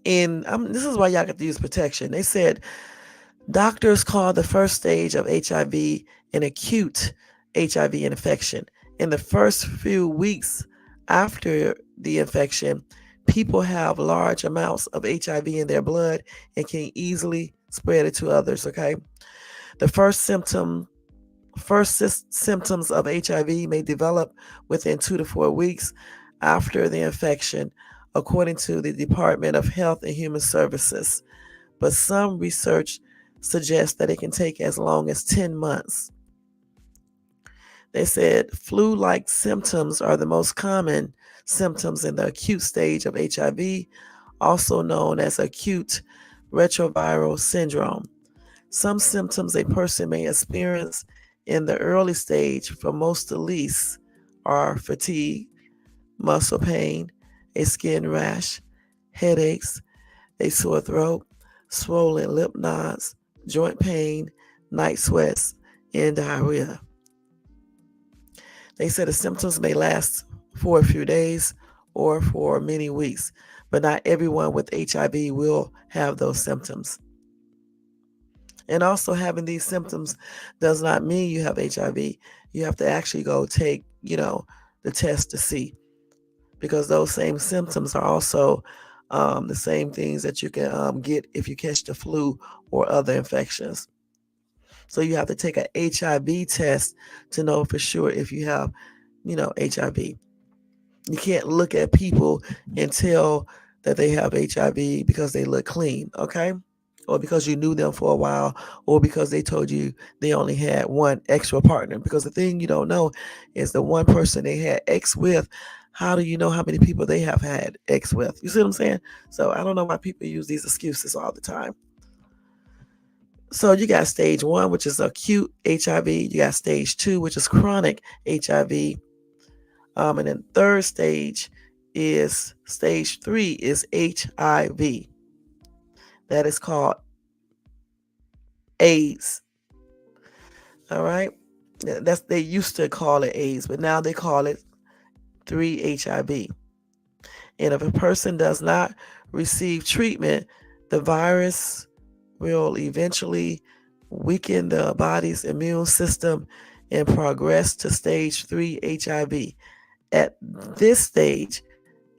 And this is why y'all got to use protection. They said doctors call the first stage of HIV an acute HIV infection. In the first few weeks after the infection, people have large amounts of HIV in their blood and can easily spread it to others. Okay. The first symptoms of HIV may develop within 2 to 4 weeks after the infection, according to the Department of Health and Human Services. But some research suggests that it can take as long as 10 months. They said flu-like symptoms are the most common symptoms in the acute stage of HIV, also known as acute retroviral syndrome. Some symptoms a person may experience in the early stage, for most to least, are fatigue, muscle pain, a skin rash, headaches, a sore throat, swollen lymph nodes, joint pain, night sweats, and diarrhea. They said the symptoms may last for a few days or for many weeks, but not everyone with HIV will have those symptoms. And also, having these symptoms does not mean you have HIV. You have to actually go take, the test to see, because those same symptoms are also the same things that you can get if you catch the flu or other infections. So you have to take an HIV test to know for sure if you have, HIV. You can't look at people and tell that they have HIV because they look clean, okay? Or because you knew them for a while, or because they told you they only had one extra partner. Because the thing you don't know is the one person they had X with, how do you know how many people they have had X with? You see what I'm saying? So I don't know why people use these excuses all the time. So you got stage 1, which is acute HIV. You got stage 2, which is chronic HIV. And then third stage 3 is HIV. That is called AIDS. All right. They used to call it AIDS, but now they call it 3 HIV. And if a person does not receive treatment, the virus will eventually weaken the body's immune system and progress to stage 3 HIV. At this stage,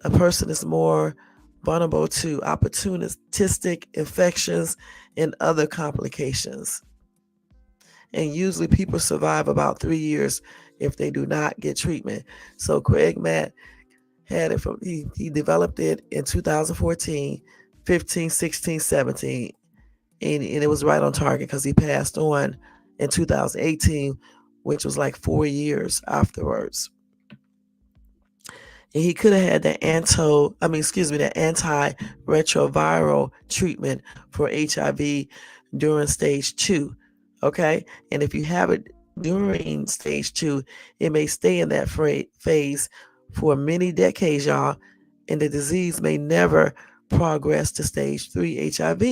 a person is more vulnerable to opportunistic infections and other complications. And usually people survive about 3 years if they do not get treatment. So Craig Mack had it he developed it in 2014, 15, 16, 17. And it was right on target because he passed on in 2018, which was like 4 years afterwards. And he could have had the antiretroviral treatment for HIV during stage 2. Okay. And if you have it during stage 2, it may stay in that phase for many decades, y'all. And the disease may never progress to stage 3 HIV.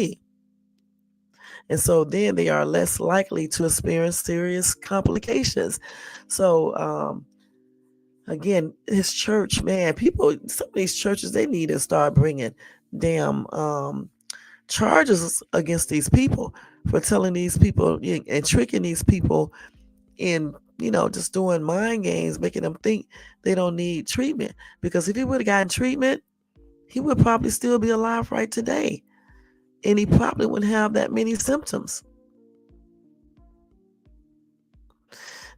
And so then they are less likely to experience serious complications. So, again, his church, man, some of these churches, they need to start bringing damn charges against these people for telling these people and tricking these people in, just doing mind games, making them think they don't need treatment. Because if he would have gotten treatment, he would probably still be alive right today. And he probably wouldn't have that many symptoms.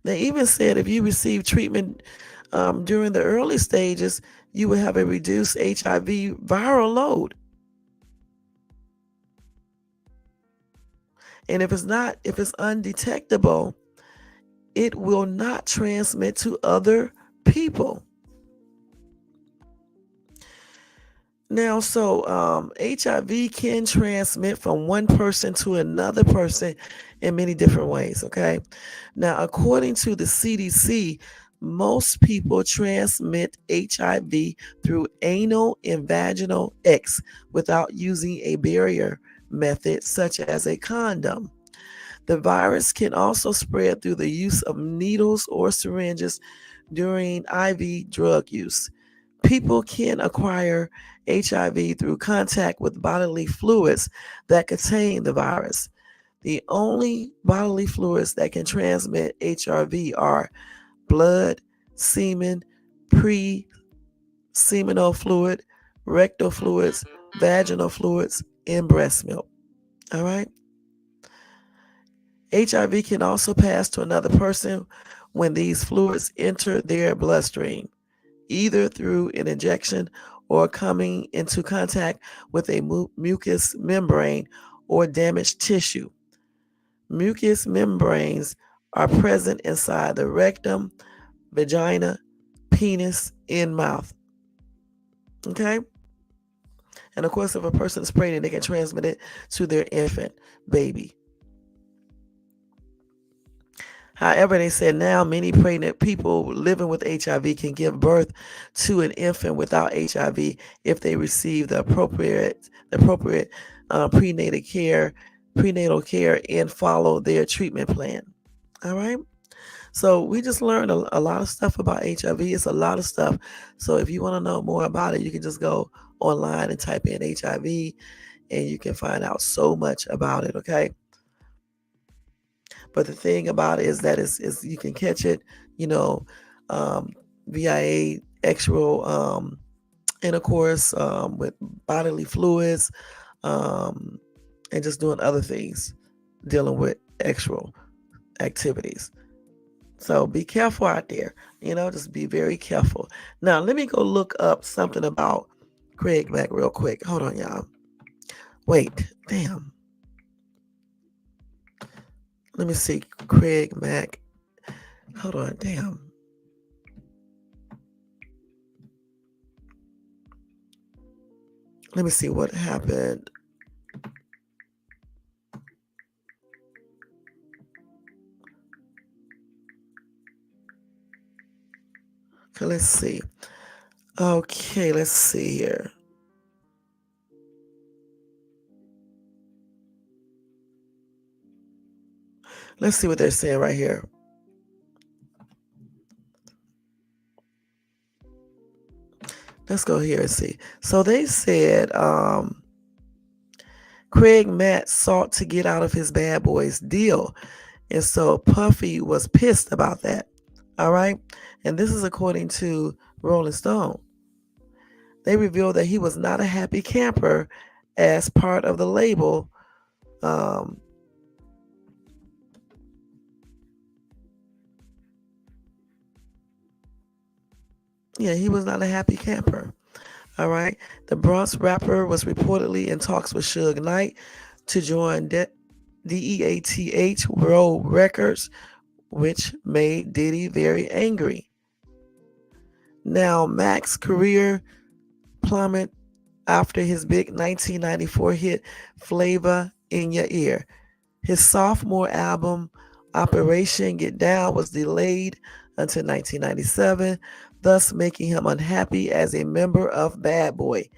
They even said if you receive treatment during the early stages, you would have a reduced HIV viral load. And if it's undetectable, it will not transmit to other people. Now, so HIV can transmit from one person to another person in many different ways, okay? Now, according to the CDC, most people transmit HIV through anal and vaginal X without using a barrier method such as a condom. The virus can also spread through the use of needles or syringes during IV drug use. People can acquire HIV through contact with bodily fluids that contain the virus. The only bodily fluids that can transmit HIV are blood, semen, pre-seminal fluid, rectal fluids, vaginal fluids, and breast milk. All right? HIV can also pass to another person when these fluids enter their bloodstream, either through an injection or coming into contact with a mucous membrane or damaged tissue. Mucous membranes are present inside the rectum, vagina, penis, and mouth. Okay? And of course, if a person is pregnant, they can transmit it to their infant baby. However, they said now many pregnant people living with HIV can give birth to an infant without HIV if they receive the appropriate prenatal care, and follow their treatment plan. All right. So we just learned a lot of stuff about HIV. It's a lot of stuff. So if you want to know more about it, you can just go online and type in HIV, and you can find out so much about it. Okay. But the thing about it is that is you can catch it, via actual intercourse with bodily fluids, and just doing other things, dealing with actual activities. So be careful out there. Just be very careful. Now, let me go look up something about Craig Mack real quick. Hold on, y'all. Wait, damn. Let me see. Craig Mack. Hold on, damn. Let me see what happened. Okay, let's see. Okay, let's see here. Let's see what they're saying right here. Let's go here and see. So they said Craig Mack sought to get out of his Bad Boys deal. And so Puffy was pissed about that. All right. And this is according to Rolling Stone. They revealed that he was not a happy camper as part of the label. He was not a happy camper. All right. The Bronx rapper was reportedly in talks with Suge Knight to join DEATH World Records, which made Diddy very angry. Now, Mac's career plummeted after his big 1994 hit Flavor in Your Ear. His sophomore album, Operation Get Down, was delayed until 1997, thus making him unhappy as a member of Bad Boy.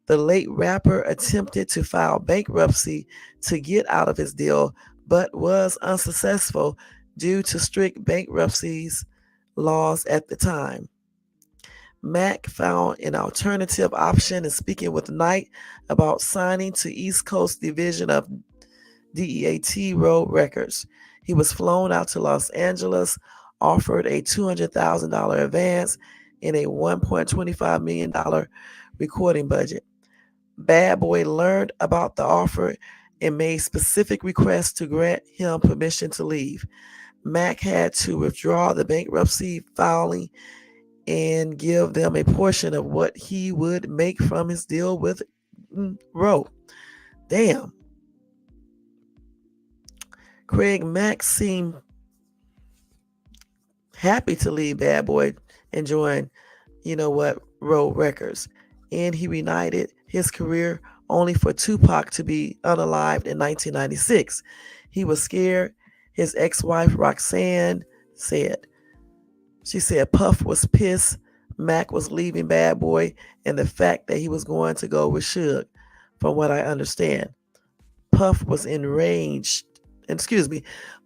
The late rapper attempted to file bankruptcy to get out of his deal, but was unsuccessful due to strict bankruptcy laws at the time. Mack found an alternative option in speaking with Knight about signing to East Coast division of DEATH World Records. He was flown out to Los Angeles, offered a $200,000 advance and a $1.25 million recording budget. Bad Boy learned about the offer and made specific requests to grant him permission to leave. Mack had to withdraw the bankruptcy filing and give them a portion of what he would make from his deal with Rowe. Damn. Craig Mack seemed happy to leave Bad Boy and join, Rowe Records. And he reunited his career only for Tupac to be unalived in 1996. He was scared. His ex-wife Roxanne said, Puff was pissed Mack was leaving Bad Boy and the fact that he was going to go with Suge, from what I understand. Puff was enraged.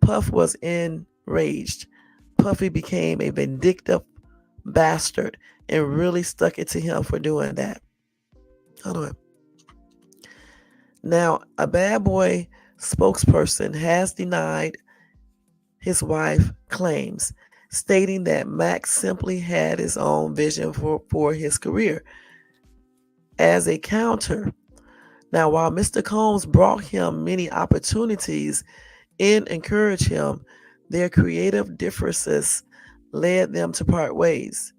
Puff was enraged. Puffy became a vindictive bastard and really stuck it to him for doing that. Hold on. Now, a Bad Boy spokesperson has denied his wife claims, stating that Mack simply had his own vision for his career. As a counter, now while Mr. Combs brought him many opportunities and encouraged him, their creative differences led them to part ways.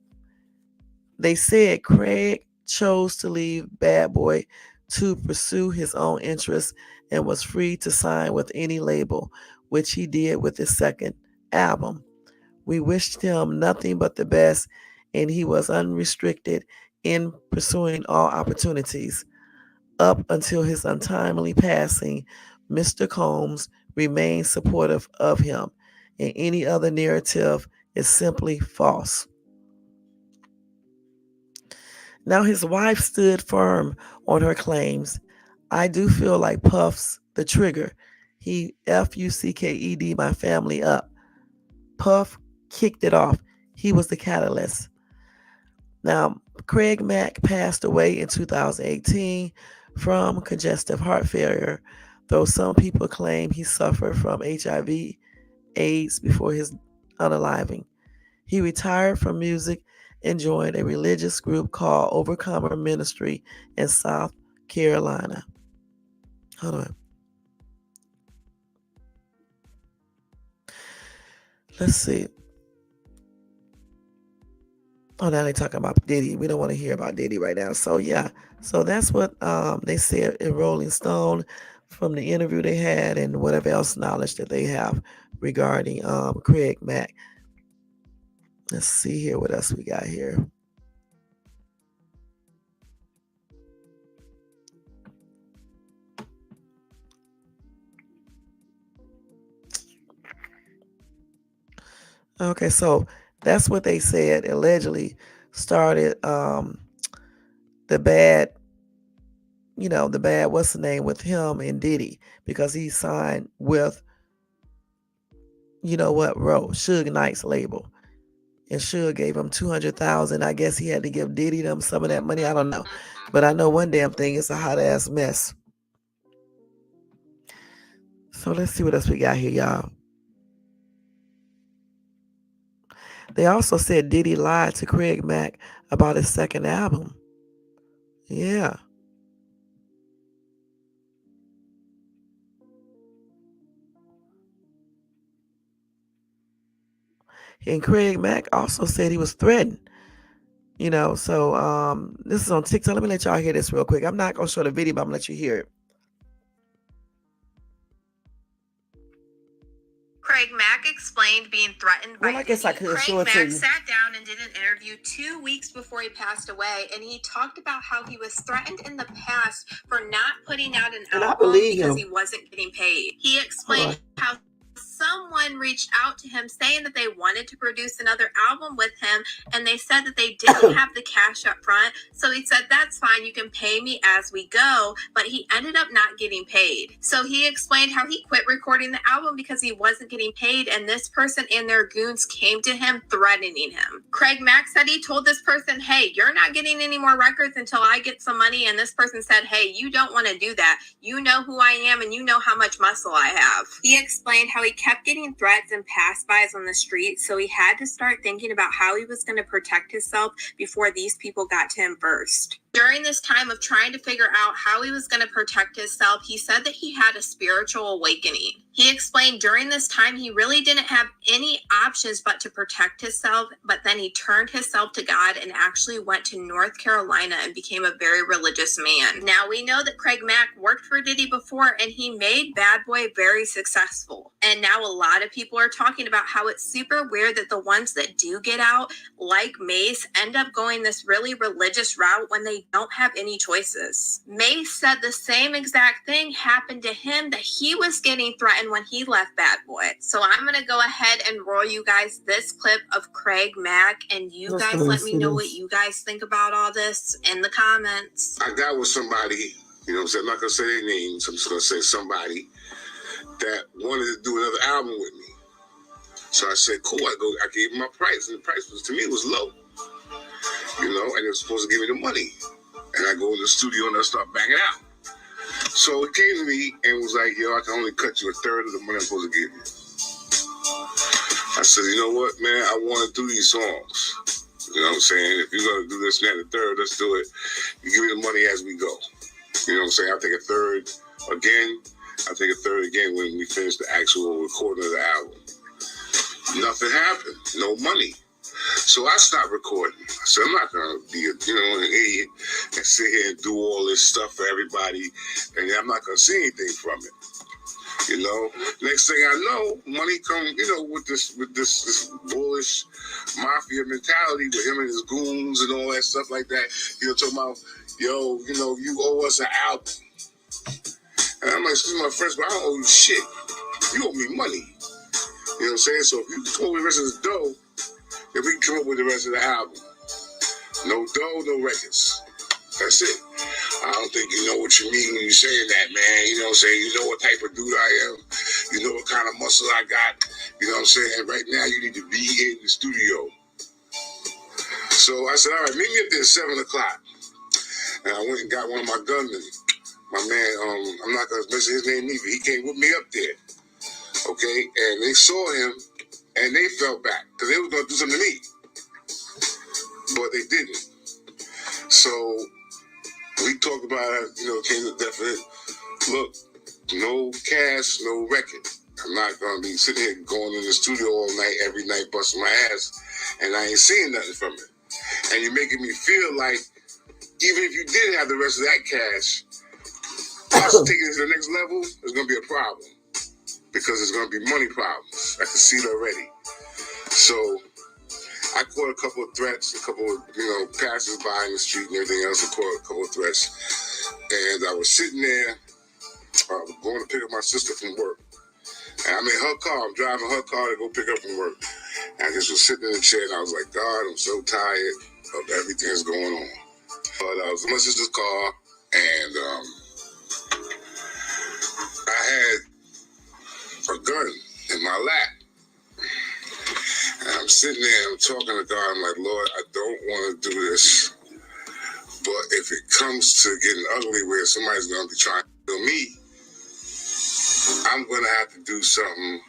They said Craig chose to leave Bad Boy to pursue his own interests and was free to sign with any label, which he did with his second album. We wished him nothing but the best, and he was unrestricted in pursuing all opportunities. Up until his untimely passing, Mr. Combs remained supportive of him, and any other narrative is simply false. Now, his wife stood firm on her claims. I do feel like Puff's the trigger. He Fucked my family up. Puff kicked it off. He was the catalyst. Now, Craig Mack passed away in 2018 from congestive heart failure, though some people claim he suffered from HIV, AIDS before his unaliving. He retired from music and joined a religious group called Overcomer Ministry in South Carolina. Hold on. Let's see. Oh, now they're talking about Diddy. We don't want to hear about Diddy right now. So, yeah. So that's what they said in Rolling Stone from the interview they had and whatever else knowledge that they have regarding Craig Mack. Let's see here what else we got here. Okay, so that's what they said allegedly started the bad, what's the name, with him and Diddy, because he signed with, Rowe, Suge Knight's label. And Suge gave him $200,000. I guess he had to give Diddy them some of that money. I don't know. But I know one damn thing, it's a hot ass mess. So let's see what else we got here, y'all. They also said Diddy lied to Craig Mack about his second album. Yeah. And Craig Mack also said he was threatened. So this is on TikTok. Let me let y'all hear this real quick. I'm not going to show the video, but I'm going to let you hear it. Craig Mack explained being threatened by I guess I could show it to you. Craig Mack sat down and did an interview 2 weeks before he passed away, and he talked about how he was threatened in the past for not putting out an album because he wasn't getting paid. He explained how someone reached out to him saying that they wanted to produce another album with him, and they said that they didn't have the cash up front. So he said, that's fine, you can pay me as we go, but he ended up not getting paid. So he explained how he quit recording the album because he wasn't getting paid, and this person and their goons came to him threatening him. Craig Mack said he told this person, hey, you're not getting any more records until I get some money, and this person said, hey, you don't want to do that. You know who I am, and you know how much muscle I have. He explained how he kept getting threats and pass-bys on the street, so he had to start thinking about how he was going to protect himself before these people got to him first. During this time of trying to figure out how he was going to protect himself, he said that he had a spiritual awakening. He explained during this time he really didn't have any options but to protect himself, but then he turned himself to God and actually went to North Carolina and became a very religious man. Now, we know that Craig Mack worked for Diddy before and he made Bad Boy very successful. And now a lot of people are talking about how it's super weird that the ones that do get out, like Mace, end up going this really religious route when they don't have any choices. Mace said the same exact thing happened to him, that he was getting threatened when he left Bad Boy. So I'm going to go ahead and roll you guys this clip of Craig Mack, and you guys let me know what you guys think about all this in the comments. I got with somebody, you know what I'm saying? I'm not going to say their names. I'm just going to say somebody that wanted to do another album with me. So I said, cool. I gave him my price, and the price was, to me, was low. You know, and they were supposed to give me the money. And I go in the studio and I start banging out. So it came to me and was like, yo, I can only cut you a third of the money I'm supposed to give you. I said, you know what, man, I want to do these songs. You know what I'm saying? If you're going to do this and that and the third, let's do it. You give me the money as we go. You know what I'm saying? I'll take a third again. I'll take a third again when we finish the actual recording of the album. Nothing happened. No money. So I stopped recording. I said, I'm not going to be an idiot and sit here and do all this stuff for everybody, and I'm not going to see anything from it. You know, next thing I know, money come, with this bullish mafia mentality with him and his goons and all that stuff like that. Talking about, yo, you owe us an album. And I'm like, excuse my friends, but I don't owe you shit. You owe me money. You know what I'm saying? So if you come up with the rest of this dough, then we can come up with the rest of the album. No dough, no records. That's it. I don't think you know what you mean when you're saying that, man. You know what I'm saying? You know what type of dude I am. You know what kind of muscle I got. You know what I'm saying? Right now, you need to be in the studio. So I said, all right, meet me up there at 7 o'clock. And I went and got one of my gunmen. My man, I'm not going to mention his name either. He came with me up there. Okay? And they saw him, and they fell back. Because they were going to do something to me. But they didn't. So we talked about it, came to definite. Look, no cash, no record. I'm not going to be sitting here going in the studio all night, every night, busting my ass, and I ain't seeing nothing from it. And you're making me feel like even if you did have the rest of that cash, taking it to the next level is going to be a problem because it's going to be money problems. I can see it already. So I caught a couple of threats, a couple of, passers-by in the street and everything else. I caught a couple of threats. And I was sitting there, going to pick up my sister from work. And I'm in her car. I'm driving her car to go pick up from work. And I just was sitting in the chair and I was like, God, I'm so tired of everything that's going on. But I was in my sister's car and I had a gun in my lap. And I'm sitting there, I'm talking to God, I'm like, Lord, I don't want to do this. But if it comes to getting ugly where somebody's going to be trying to kill me, I'm going to have to do something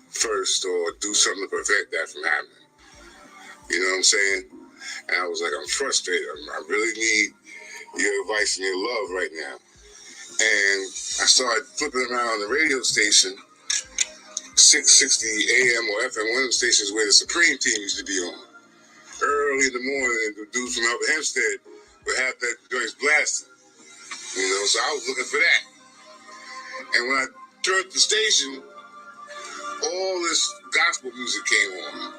first or do something to prevent that from happening. You know what I'm saying? And I was like, I'm frustrated. I really need your advice and your love right now. And I started flipping around on the radio station, 660 AM or FM, one of the stations where the Supreme team used to be on. Early in the morning, and the dudes from Albert Hempstead would have that joints blasting. So I was looking for that. And when I turned the station, all this gospel music came on.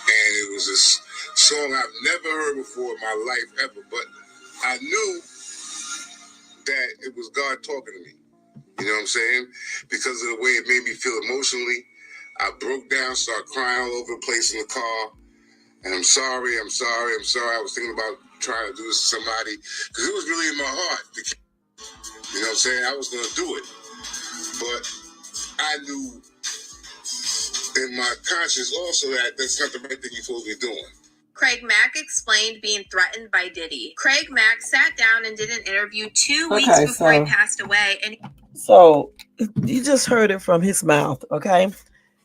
And it was this song I've never heard before in my life ever, but I knew that it was God talking to me. You know what I'm saying? Because of the way it made me feel emotionally, I broke down, started crying all over the place in the car. And I'm sorry. I was thinking about trying to do this to somebody because it was really in my heart. You know what I'm saying? I was going to do it. But I knew in my conscience also that that's not the right thing you're supposed to be doing. Craig Mack explained being threatened by Diddy. Craig Mack sat down and did an interview 2 weeks before he passed away. So you just heard it from his mouth, okay?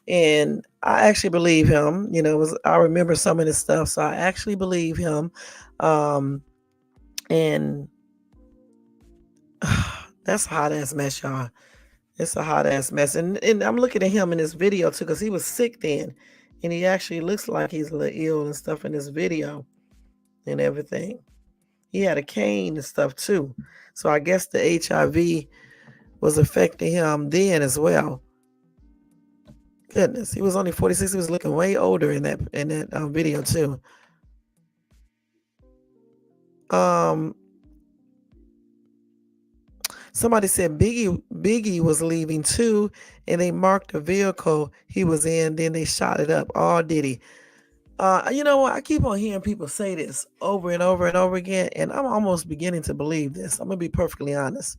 And I actually believe him. I remember some of this stuff, so I actually believe him. And that's a hot ass mess, y'all. It's a hot ass mess. And I'm looking at him in this video too, because he was sick then. And he actually looks like he's a little ill and stuff in this video and everything. He had a cane and stuff too. So I guess the HIV was affecting him then as well. Goodness, he was only 46. He was looking way older in that video too. Somebody said Biggie was leaving too, and they marked the vehicle he was in. Then they shot it up. Oh, did he? You know what? I keep on hearing people say this over and over and over again, and I'm almost beginning to believe this. I'm gonna be perfectly honest.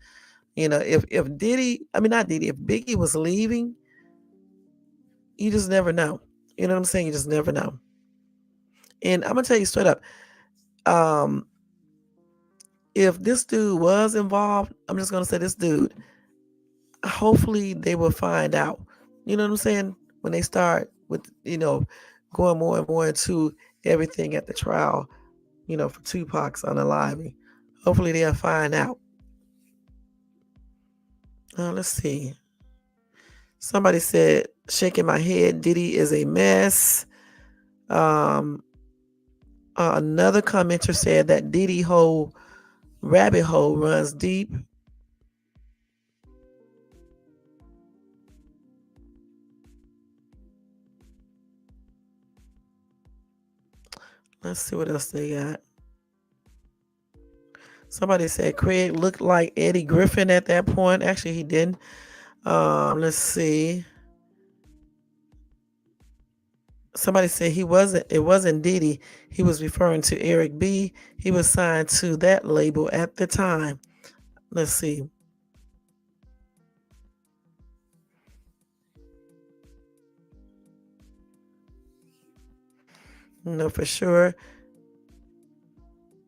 You know, if Biggie was leaving, you just never know. You know what I'm saying? You just never know. And I'm gonna tell you straight up, if this dude was involved, I'm just gonna say this dude. Hopefully, they will find out. You know what I'm saying? When they start with, going more and more into everything at the trial, for Tupac's unaliving. Hopefully, they'll find out. Let's see. Somebody said, shaking my head, Diddy is a mess. Another commenter said that Diddy rabbit hole runs deep. Let's see what else they got. Somebody said Craig looked like Eddie Griffin at that point. Actually, he didn't. Let's see. Somebody said it wasn't Diddy. He was referring to Eric B. He was signed to that label at the time. Let's see. No, for sure.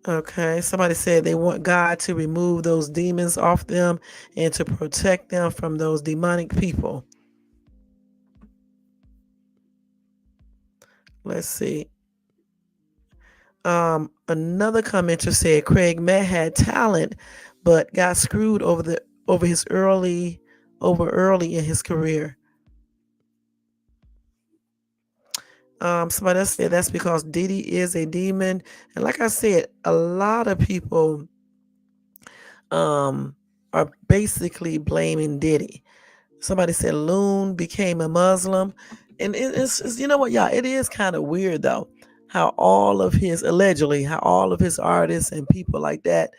Okay. Somebody said they want God to remove those demons off them and to protect them from those demonic people. Let's see. Another commenter said Craig Mack had talent, but got screwed over early in his career. Somebody else said that's because Diddy is a demon. And like I said, a lot of people are basically blaming Diddy. Somebody said Loon became a Muslim. And it's you know what, y'all, it is kind of weird though, how all of his artists and people like that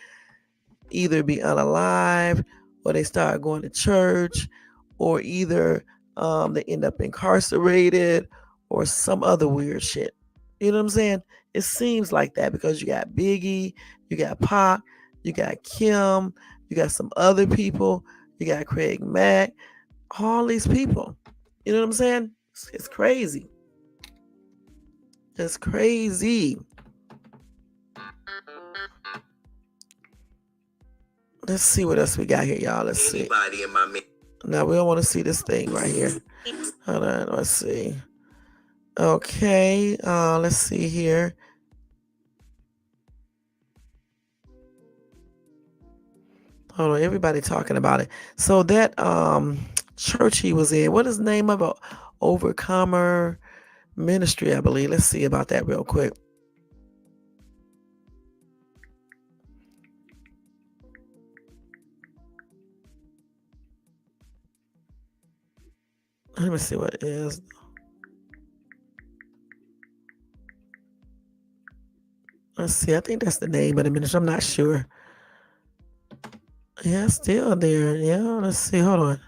either be unalive or they start going to church or either they end up incarcerated or some other weird shit. You know what I'm saying? It seems like that because you got Biggie, you got Pac, you got Kim, you got some other people, you got Craig Mack, all these people. You know what I'm saying? It's crazy. It's crazy. Let's see what else we got here, y'all. Let's see. Now, we don't want to see this thing right here. Hold on. Let's see. Okay. Let's see here. Hold on. Everybody talking about it. So that church he was in, what is the name of it? Overcomer Ministry, I believe. Let's see about that real quick. Let me see what it is. Let's see. I think that's the name of the ministry. I'm not sure. Yeah, still there. Yeah, let's see. Hold on.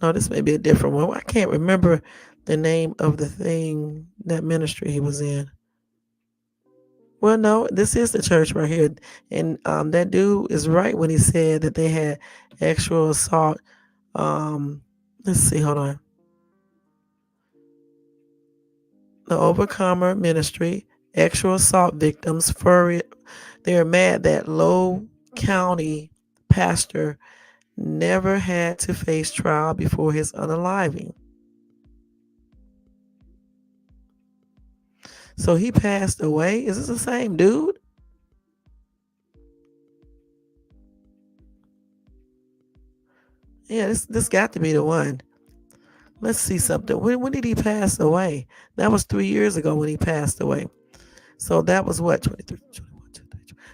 No, this may be a different one. I can't remember the name of the thing, that ministry he was in. Well, no, this is the church right here. And that dude is right when he said that they had sexual assault. Let's see, hold on. The Overcomer Ministry, sexual assault victims, they're mad that Low County pastor never had to face trial before his unaliving. So he passed away. Is this the same dude? Yeah, this got to be the one. Let's see something. When did he pass away? That was 3 years ago when he passed away. So that was what, 23,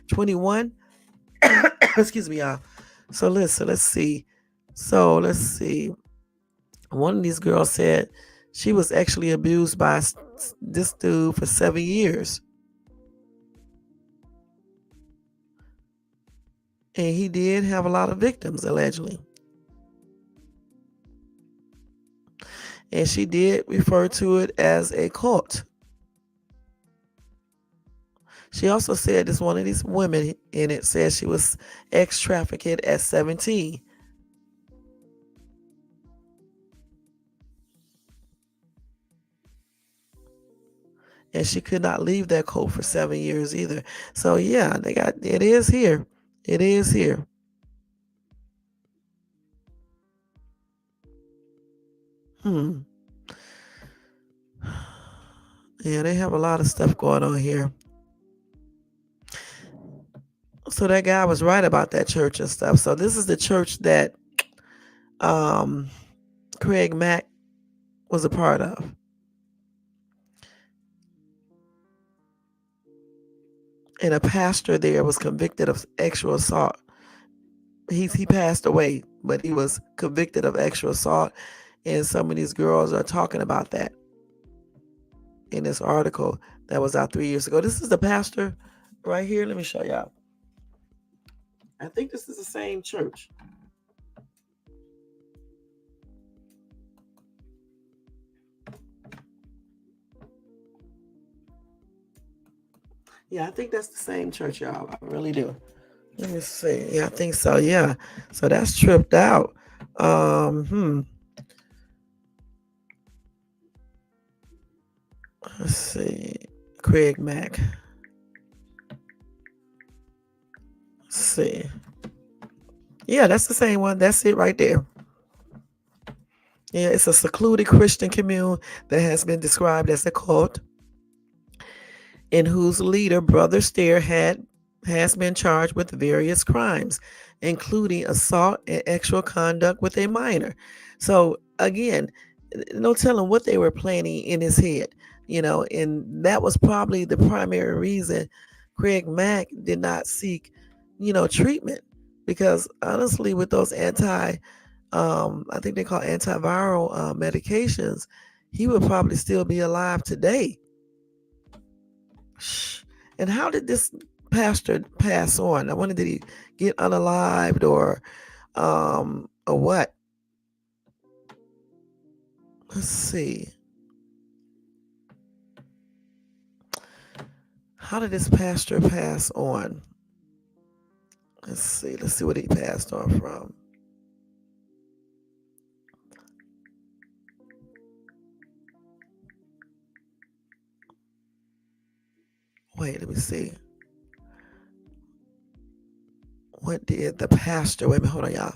21? Excuse me, y'all. So let's see. So let's see. One of these girls said she was actually abused by this dude for 7 years. And he did have a lot of victims, allegedly. And she did refer to it as a cult. She also said this one of these women in it said she was ex-trafficked at 17. And she could not leave that cult for 7 years either. So yeah, it is here. It is here. Yeah, they have a lot of stuff going on here. So that guy was right about that church and stuff. So this is the church that Craig Mack was a part of. And a pastor there was convicted of sexual assault. He passed away, but he was convicted of sexual assault. And some of these girls are talking about that in this article that was out 3 years ago. This is the pastor right here. Let me show y'all. I think this is the same church. Yeah, I think that's the same church, y'all. I really do. Let me see. Yeah, I think so. Yeah. So that's tripped out. Let's see. Craig Mack. Let's see. Yeah, that's the same one. That's it right there. Yeah, it's a secluded Christian commune that has been described as a cult, in whose leader, Brother Stair, has been charged with various crimes, including assault and sexual conduct with a minor. So again, no telling what they were planning in his head, and that was probably the primary reason Craig Mack did not seek, treatment, because honestly, with those I think they call antiviral medications, he would probably still be alive today. And how did this pastor pass on? I wonder, did he get unalived or what? Let's see. How did this pastor pass on? Let's see. Let's see what he passed on from. Wait, let me see. What did the pastor? Wait a minute, hold on, y'all.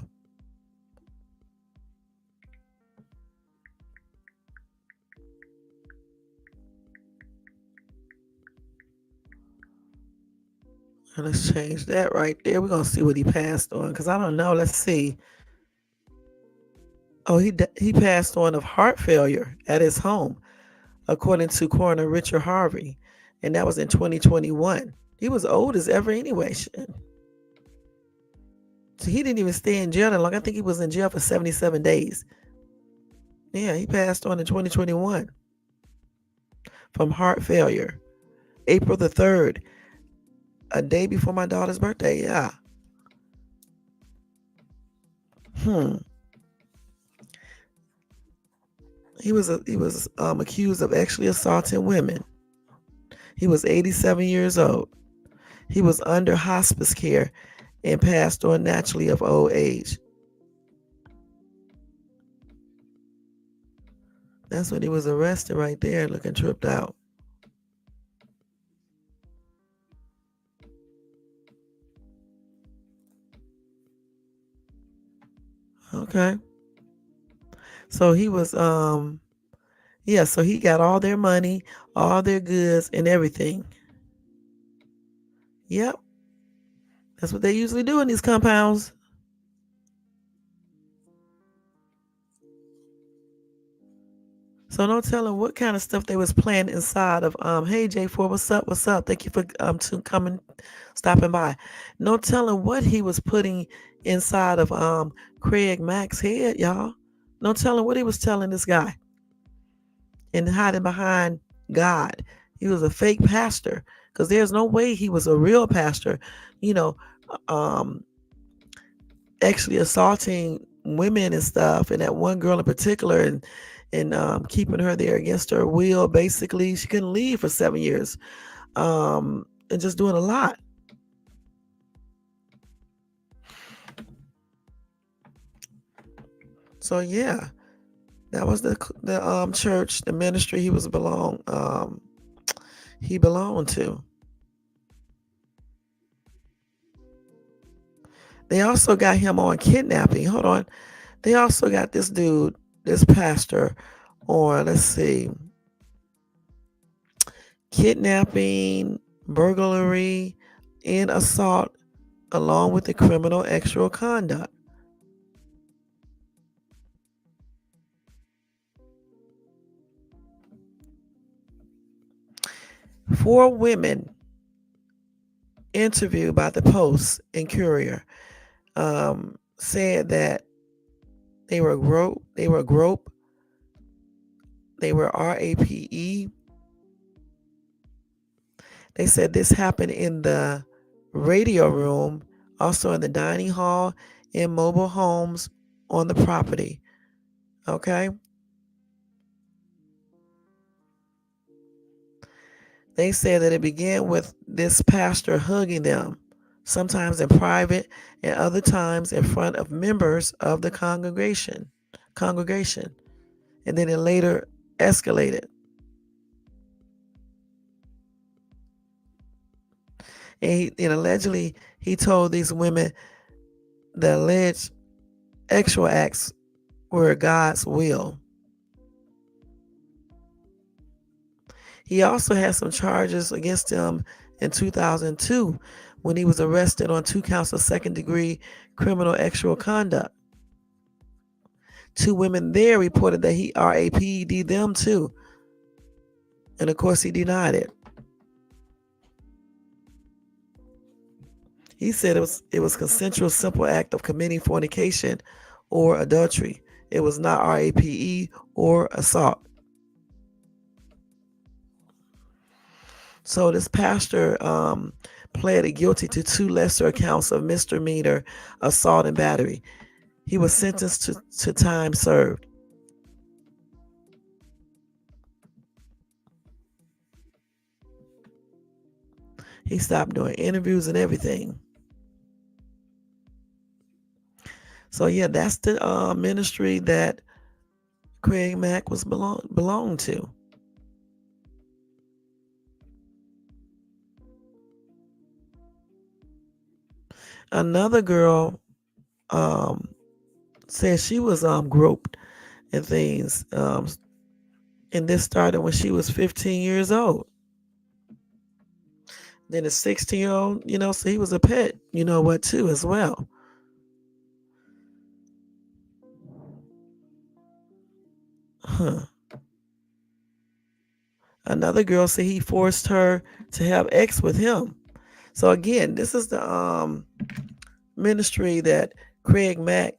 Let's change that right there. We're gonna see what he passed on, because I don't know. Let's see. Oh, he passed on of heart failure at his home, according to Coroner Richard Harvey, and that was in 2021. He was old as ever anyway. So he didn't even stay in jail that long. I think he was in jail for 77 days. Yeah, he passed on in 2021 from heart failure, April the 3rd, a day before my daughter's birthday. Yeah. He was accused of actually assaulting women. He was 87 years old. He was under hospice care and passed on naturally of old age. That's when he was arrested right there, looking tripped out. Okay. So he was, so he got all their money, all their goods, and everything. Yep. That's what they usually do in these compounds. So no telling what kind of stuff they was planning inside of hey J4, what's up? What's up? Thank you for coming, stopping by. No telling what he was putting inside of Craig Mack's head, y'all. No telling what he was telling this guy. And hiding behind God. He was a fake pastor. Because there's no way he was a real pastor, you know, um, actually assaulting women and stuff, and that one girl in particular, and keeping her there against her will. Basically, she couldn't leave for 7 years, and just doing a lot. So yeah, that was the church, the ministry he belonged to. They also got him on kidnapping. Hold on. They also got this dude, this pastor, on, let's see, kidnapping, burglary, and assault, along with the criminal external conduct. Four women interviewed by the Post and Courier said that they were groped, they were RAPE. They said this happened in the radio room, also in the dining hall, in mobile homes on the property. Okay? They said that it began with this pastor hugging them, sometimes in private and other times in front of members of the congregation. And then it later escalated. And allegedly, he told these women the alleged sexual acts were God's will. He also had some charges against him in 2002 when he was arrested on 2 counts of second-degree criminal sexual conduct. 2 women there reported that he RAP'd them too. And of course, he denied it. He said it was consensual, simple act of committing fornication or adultery. It was not RAPE or assault. So this pastor pleaded guilty to 2 lesser counts of misdemeanor assault and battery. He was sentenced to time served. He stopped doing interviews and everything. So yeah, that's the ministry that Craig Mack was belonged to. Another girl said she was groped and things, and this started when she was 15 years old. Then a 16-year-old, so he was a pet, too, as well. Another girl said he forced her to have sex with him. So again, this is the ministry that Craig Mack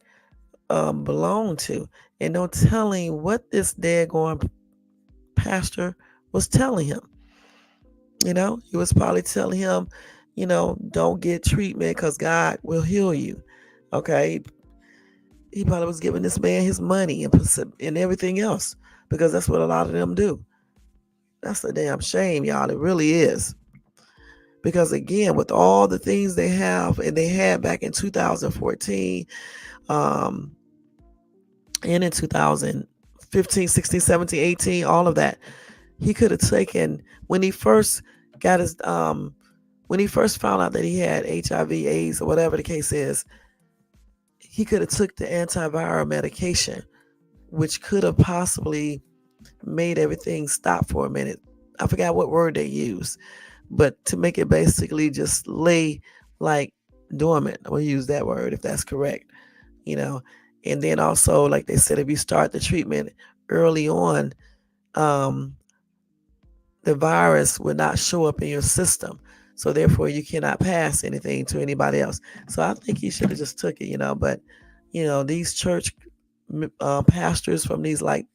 belonged to. And no telling what this daggone pastor was telling him. He was probably telling him, don't get treatment because God will heal you. Okay. He probably was giving this man his money and everything else, because that's what a lot of them do. That's a damn shame, y'all. It really is. Because again, with all the things they have and they had back in 2014, and in 2015, 16, 17, 18, all of that, he could have taken, when he first got his, when he first found out that he had HIV, AIDS, or whatever the case is, he could have took the antiviral medication, which could have possibly made everything stop for a minute. I forgot what word they used, but to make it basically just lay like dormant. We'll use that word if that's correct, And then also, like they said, if you start the treatment early on, the virus would not show up in your system. So therefore you cannot pass anything to anybody else. So I think he should have just took it, but these church pastors from these like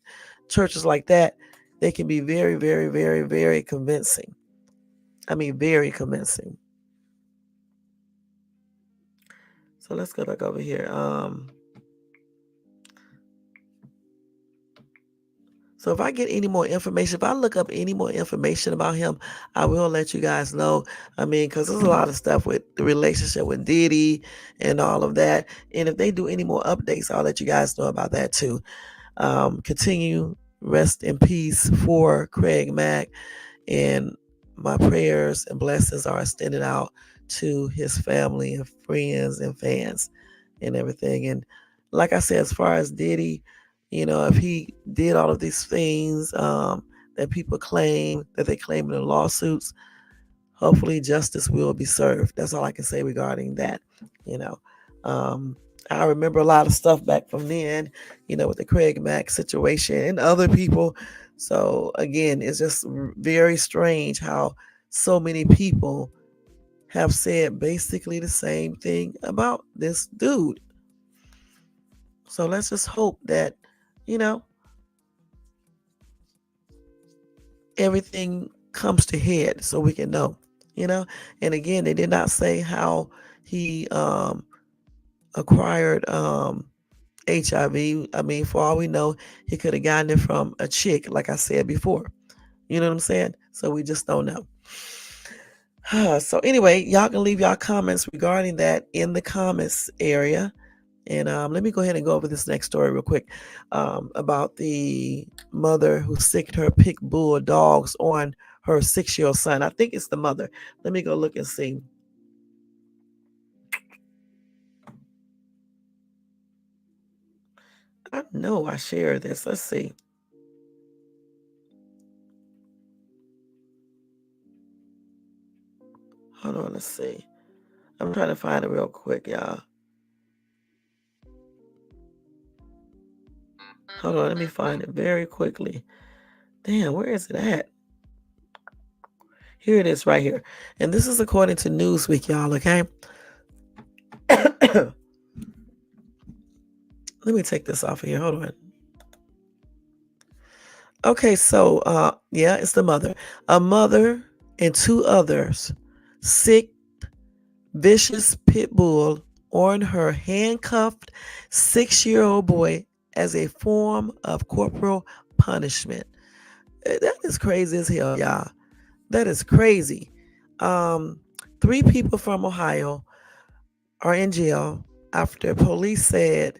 churches like that, they can be very, very, very, very convincing. I mean, very convincing. So let's go back over here. So if I get any more information, if I look up any more information about him, I will let you guys know. I mean, because there's a lot of stuff with the relationship with Diddy and all of that. And if they do any more updates, I'll let you guys know about that too. Continue rest in peace for Craig Mack. And my prayers and blessings are extended out to his family and friends and fans and everything. And like I said, as far as Diddy, if he did all of these things that people claim, that they claim in the lawsuits, hopefully justice will be served. That's all I can say regarding that. I remember a lot of stuff back from then, with the Craig Mack situation and other people. So again, it's just very strange how so many people have said basically the same thing about this dude. So let's just hope that, everything comes to head so we can know, And again, they did not say how he acquired HIV. I mean, for all we know, he could have gotten it from a chick, like I said before. You know what I'm saying? So we just don't know. So anyway, y'all can leave y'all comments regarding that in the comments area. And let me go ahead and go over this next story real quick about the mother who sicked her pit bull dogs on her 6-year-old son. I think it's the mother. Let me go look and see. I know I shared this. Let's see. Hold on, let's see. I'm trying to find it real quick, y'all. Hold on, let me find it very quickly. Damn, where is it at? Here it is right here. And this is according to Newsweek, y'all, okay? Let me take this off of here. Hold on. Okay, so, yeah, it's the mother. A mother and 2 others sick, vicious pit bull on her handcuffed 6-year-old boy as a form of corporal punishment. That is crazy as hell, y'all. That is crazy. 3 people from Ohio are in jail after police said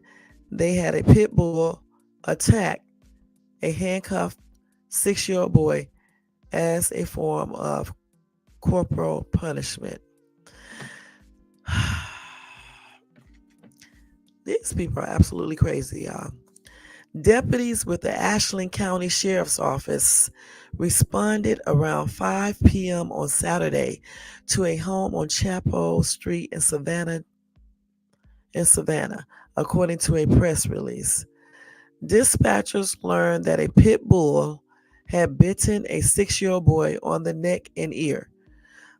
they had a pit bull attack a handcuffed 6-year-old boy as a form of corporal punishment. These people are absolutely crazy, y'all. Deputies with the Ashland County Sheriff's Office responded around 5 p.m. on Saturday to a home on Chapel Street in Savannah, according to a press release. Dispatchers learned that a pit bull had bitten a 6-year-old boy on the neck and ear.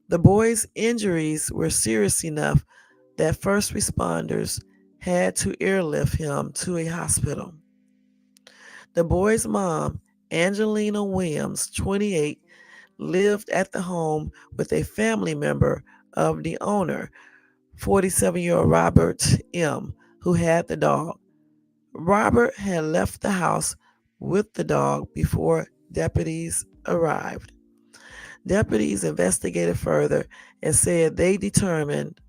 The boy's injuries were serious enough that first responders had to airlift him to a hospital. The boy's mom, Angelina Williams, 28, lived at the home with a family member of the owner, 47-year-old Robert M., who had the dog. Robert had left the house with the dog before deputies arrived. Deputies investigated further and said they determined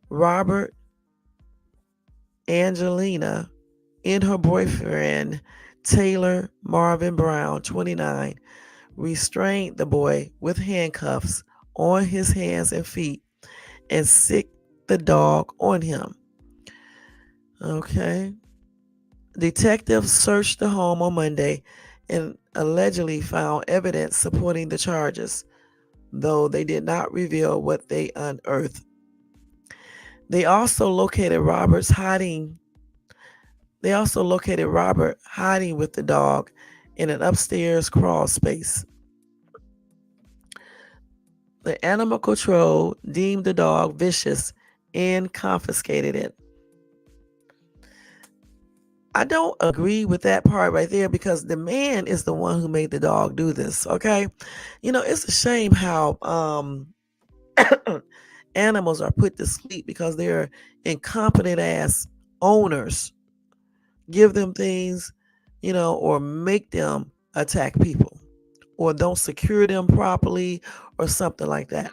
Robert, Angelina, and her boyfriend, Taylor Marvin Brown, 29, restrained the boy with handcuffs on his hands and feet and sicked the dog on him. Okay. Detectives searched the home on Monday and allegedly found evidence supporting the charges, though they did not reveal what they unearthed. They also located Robert hiding with the dog in an upstairs crawl space. The animal control deemed the dog vicious and confiscated it. I don't agree with that part right there because the man is the one who made the dog do this, okay? It's a shame how animals are put to sleep because they're incompetent ass owners. Give them things, or make them attack people or don't secure them properly or something like that.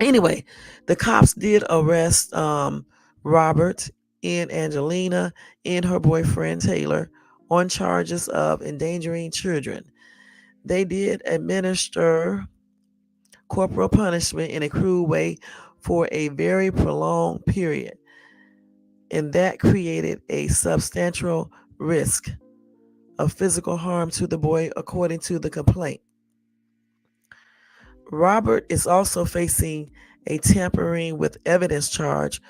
Anyway, the cops did arrest Robert and Angelina and her boyfriend Taylor on charges of endangering children. They did administer corporal punishment in a cruel way for a very prolonged period, and that created a substantial risk of physical harm to the boy, according to the complaint. Robert is also facing a tampering with evidence charge,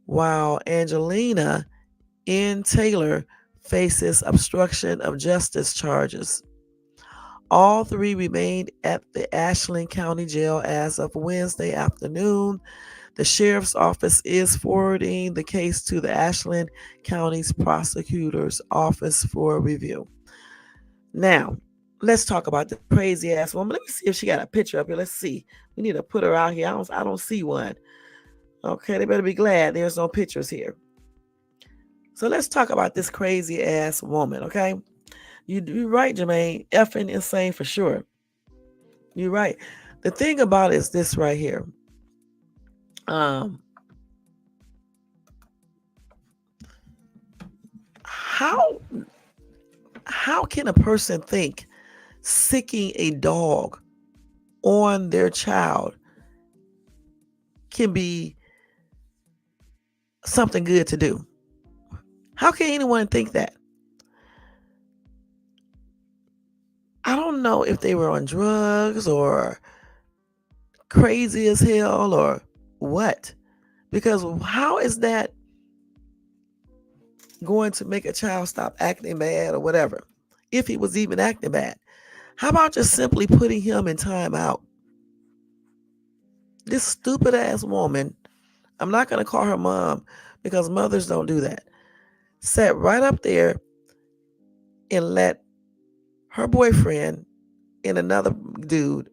while Angelina and Taylor faces obstruction of justice charges. All three remained at the Ashland County Jail as of Wednesday afternoon. The sheriff's office is forwarding the case to the Ashland County's prosecutor's office for review. Now, let's talk about the crazy ass woman. Let me see if she got a picture up here. Let's see. We need to put her out here. I don't see one. Okay, they better be glad there's no pictures here. So let's talk about this crazy ass woman, okay? You're right, Jermaine. Effing insane for sure. You're right. The thing about it is this right here. How can a person think sicking a dog on their child can be something good to do? How can anyone think that? I don't know if they were on drugs or crazy as hell or what. Because how is that going to make a child stop acting bad or whatever? If he was even acting bad. How about just simply putting him in time out? This stupid ass woman, I'm not going to call her mom because mothers don't do that, sat right up there and let her boyfriend and another dude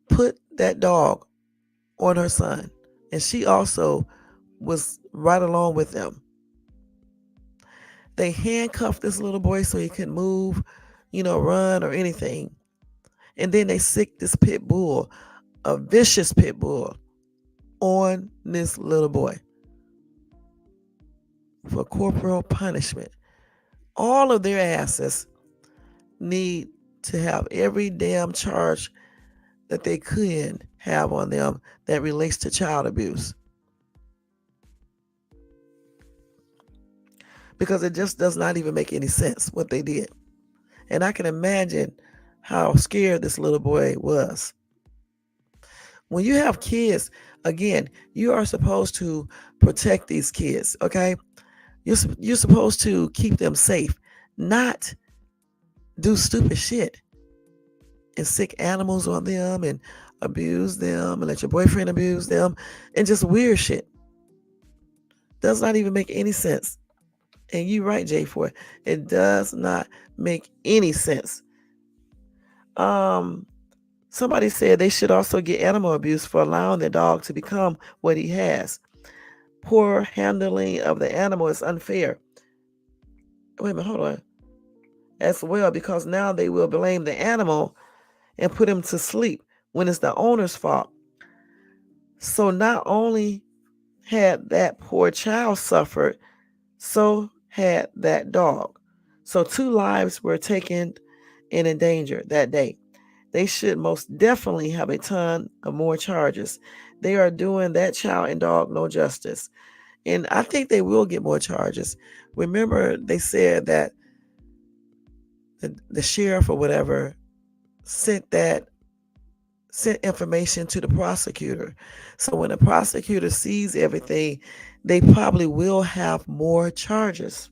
put that dog on her son. And she also was right along with them. They handcuffed this little boy so he couldn't move, run or anything. And then they sicked this pit bull, a vicious pit bull, on this little boy for corporal punishment. All of their asses need to have every damn charge that they could have on them that relates to child abuse. Because it just does not even make any sense what they did. And I can imagine how scared this little boy was. When you have kids, again, you are supposed to protect these kids, okay? You're supposed to keep them safe, not do stupid shit and sick animals on them and abuse them and let your boyfriend abuse them and just weird shit. Does not even make any sense. And you're right, J4. It does not make any sense. Somebody said they should also get animal abuse for allowing the dog to become what he has. Poor handling of the animal is unfair. Wait a minute, hold on. As well, because now they will blame the animal and put him to sleep when it's the owner's fault. So not only had that poor child suffered, so had that dog. So 2 lives were taken and endangered that day. They should most definitely have a ton of more charges. They are doing that child and dog no justice. And I think they will get more charges. Remember, they said that the sheriff or whatever sent information to the prosecutor. So when the prosecutor sees everything, they probably will have more charges.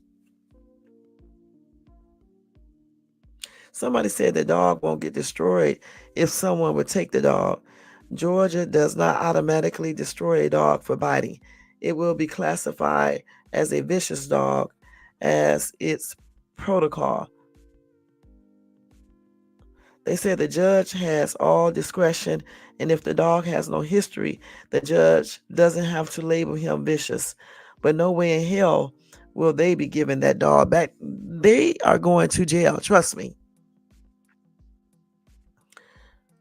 Somebody said the dog won't get destroyed if someone would take the dog. Georgia does not automatically destroy a dog for biting. It will be classified as a vicious dog as its protocol. They said the judge has all discretion, and if the dog has no history, the judge doesn't have to label him vicious. But no way in hell will they be giving that dog back. They are going to jail, trust me.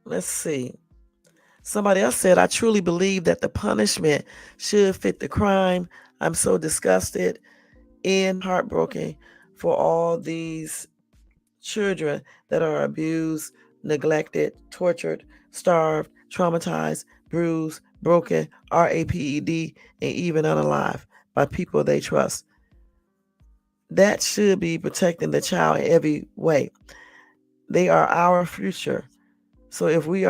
Let's see. Somebody else said, I truly believe that the punishment should fit the crime. I'm so disgusted and heartbroken for all these children that are abused, neglected, tortured, starved, traumatized, bruised, broken, RAPED, and even unalive by people they trust. That should be protecting the child in every way. They are our future. So if we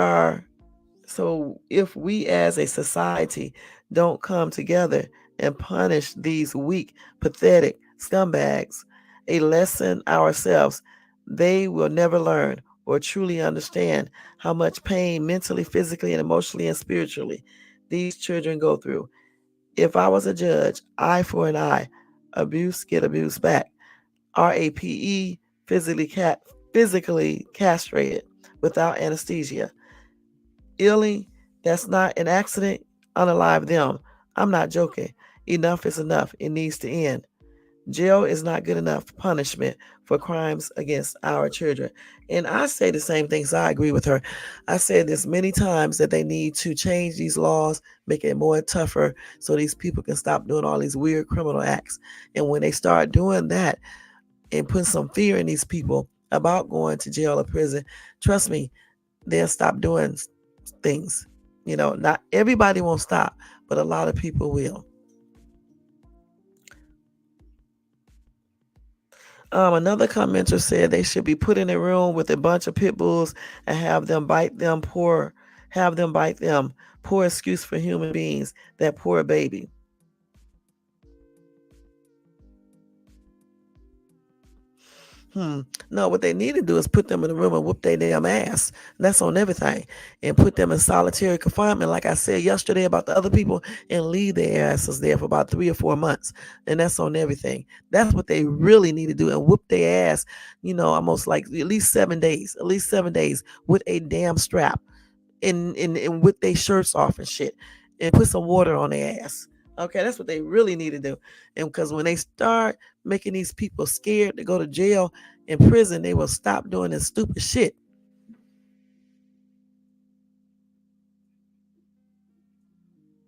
as a society don't come together and punish these weak, pathetic scumbags a lesson ourselves, they will never learn or truly understand how much pain mentally, physically, and emotionally and spiritually these children go through. If I was a judge, eye for an eye, abuse get abuse back. RAPE, physically castrated without anesthesia. Illy, that's not an accident, unalive them. I'm not joking. Enough is enough. It needs to end. Jail is not good enough punishment for crimes against our children. And I say the same thing, so I agree with her. I said this many times that they need to change these laws, make it more tougher so these people can stop doing all these weird criminal acts. And when they start doing that and put some fear in these people about going to jail or prison, trust me, they'll stop doing things. Not everybody won't stop, but a lot of people will. Another commenter said they should be put in a room with a bunch of pit bulls and have them bite them. Poor excuse for human beings. That poor baby. No, what they need to do is put them in a room and whoop their damn ass. And that's on everything. And put them in solitary confinement, like I said yesterday about the other people, and leave their asses there for about 3 or 4 months. And that's on everything. That's what they really need to do, and whoop their ass, almost like at least 7 days, with a damn strap and with their shirts off and shit, and put some water on their ass. Okay, that's what they really need to do. And because when they start making these people scared to go to jail and prison, they will stop doing this stupid shit.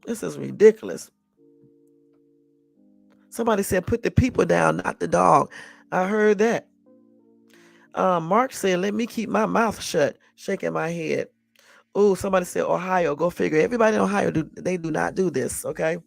This is ridiculous. Somebody said put the people down, not the dog. I heard that. Mark said, let me keep my mouth shut, shaking my head. Oh, somebody said Ohio. Go figure. Everybody in Ohio they do not do this, okay?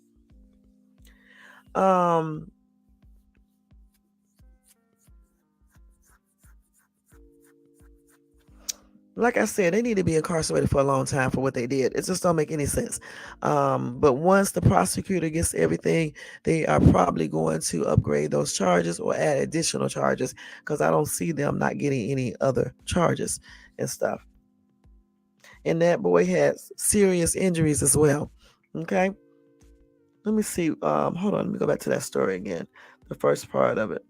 Like I said, they need to be incarcerated for a long time for what they did. It just don't make any sense. But once the prosecutor gets everything, they are probably going to upgrade those charges or add additional charges, because I don't see them not getting any other charges and stuff. And that boy has serious injuries as well. Okay. Let me see. Hold on. Let me go back to that story again. The first part of it.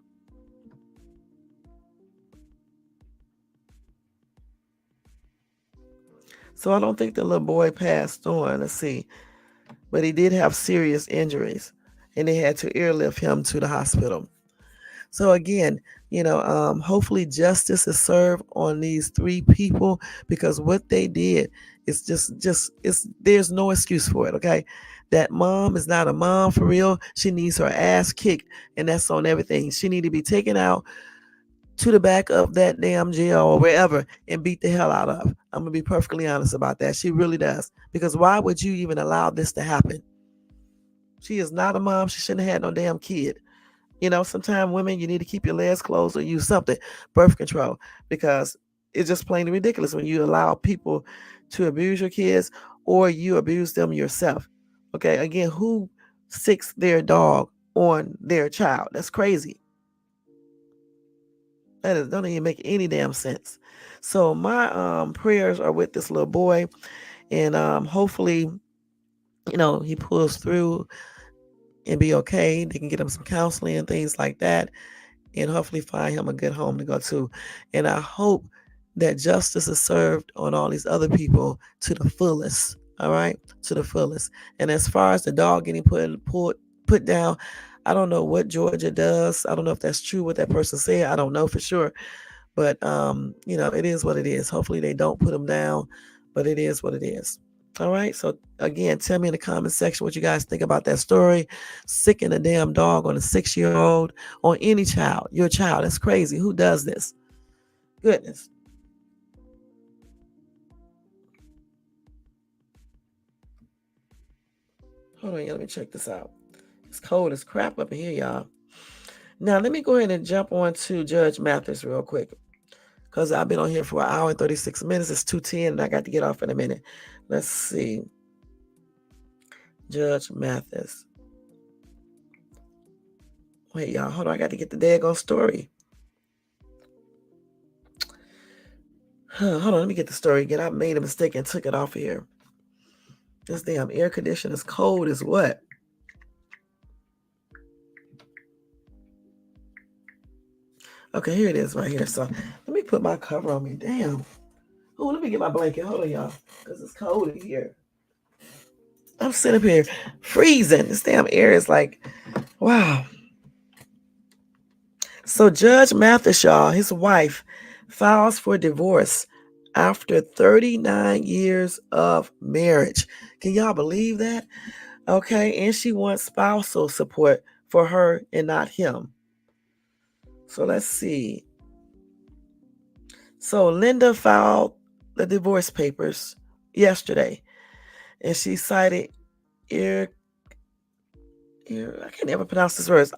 So I don't think the little boy passed on. Let's see. But he did have serious injuries, and they had to airlift him to the hospital. So again, hopefully justice is served on these 3 people, because what they did is there's no excuse for it. Okay. That mom is not a mom for real. She needs her ass kicked, and that's on everything. She need to be taken out to the back of that damn jail or wherever and beat the hell out of. I'm going to be perfectly honest about that. She really does. Because why would you even allow this to happen? She is not a mom. She shouldn't have had no damn kid. Sometimes women, you need to keep your legs closed or use something, birth control, because it's just plain ridiculous when you allow people to abuse your kids or you abuse them yourself. Okay, again, who sicks their dog on their child? That's crazy. That don't even make any damn sense. So my prayers are with this little boy, and hopefully, he pulls through and be okay. They can get him some counseling and things like that, and hopefully find him a good home to go to. And I hope that justice is served on all these other people to the fullest. All right, to the fullest. And as far as the dog getting put down, I don't know what Georgia does. I don't know if that's true what that person said. I don't know for sure. But it is what it is. Hopefully they don't put him down, but it is what it is. All right. So again, tell me in the comment section what you guys think about that story. Sicking a damn dog on a 6-year-old, on any child. Your child. That's crazy. Who does this? Goodness. Hold on, let me check this out. It's cold as crap up in here, y'all. Now let me go ahead and jump on to Judge Mathis real quick, because I've been on here for 1 hour and 36 minutes. It's 2:10 and I got to get off in a minute. Let's see. Judge Mathis. Wait, y'all. Hold on. I got to get the daggone story. Hold on. Let me get the story again. I made a mistake and took it off of here. This damn air conditioner is cold as what? Okay, here it is right here. So let me put my cover on me. Damn. Oh, let me get my blanket. Hold on, y'all. Because it's cold in here. I'm sitting up here freezing. This damn air is like, wow. So Judge Mathis, y'all, his wife, files for divorce after 39 years of marriage. Can y'all believe that? Okay, and she wants spousal support for her and not him. So let's see. So Linda filed the divorce papers yesterday, and she cited I can't ever pronounce this word.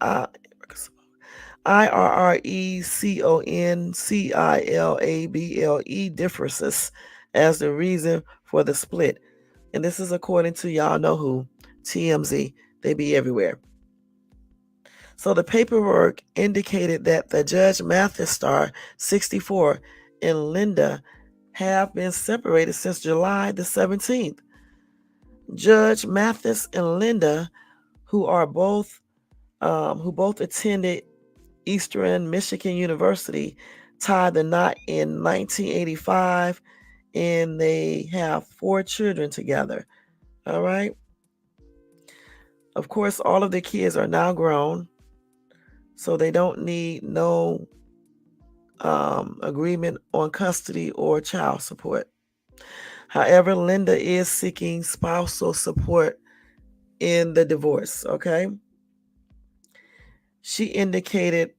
IRRECONCILABLE differences as the reason for the split. And this is according to y'all know who, TMZ. They be everywhere. So the paperwork indicated that the Judge Mathis star, 64, and Linda have been separated since July the 17th. Judge Mathis and Linda, who both attended Eastern Michigan University, tied the knot in 1985, and they have 4 children together. All right. Of course, all of the kids are now grown, so they don't need no agreement on custody or child support. However, Linda is seeking spousal support in the divorce. Okay. She indicated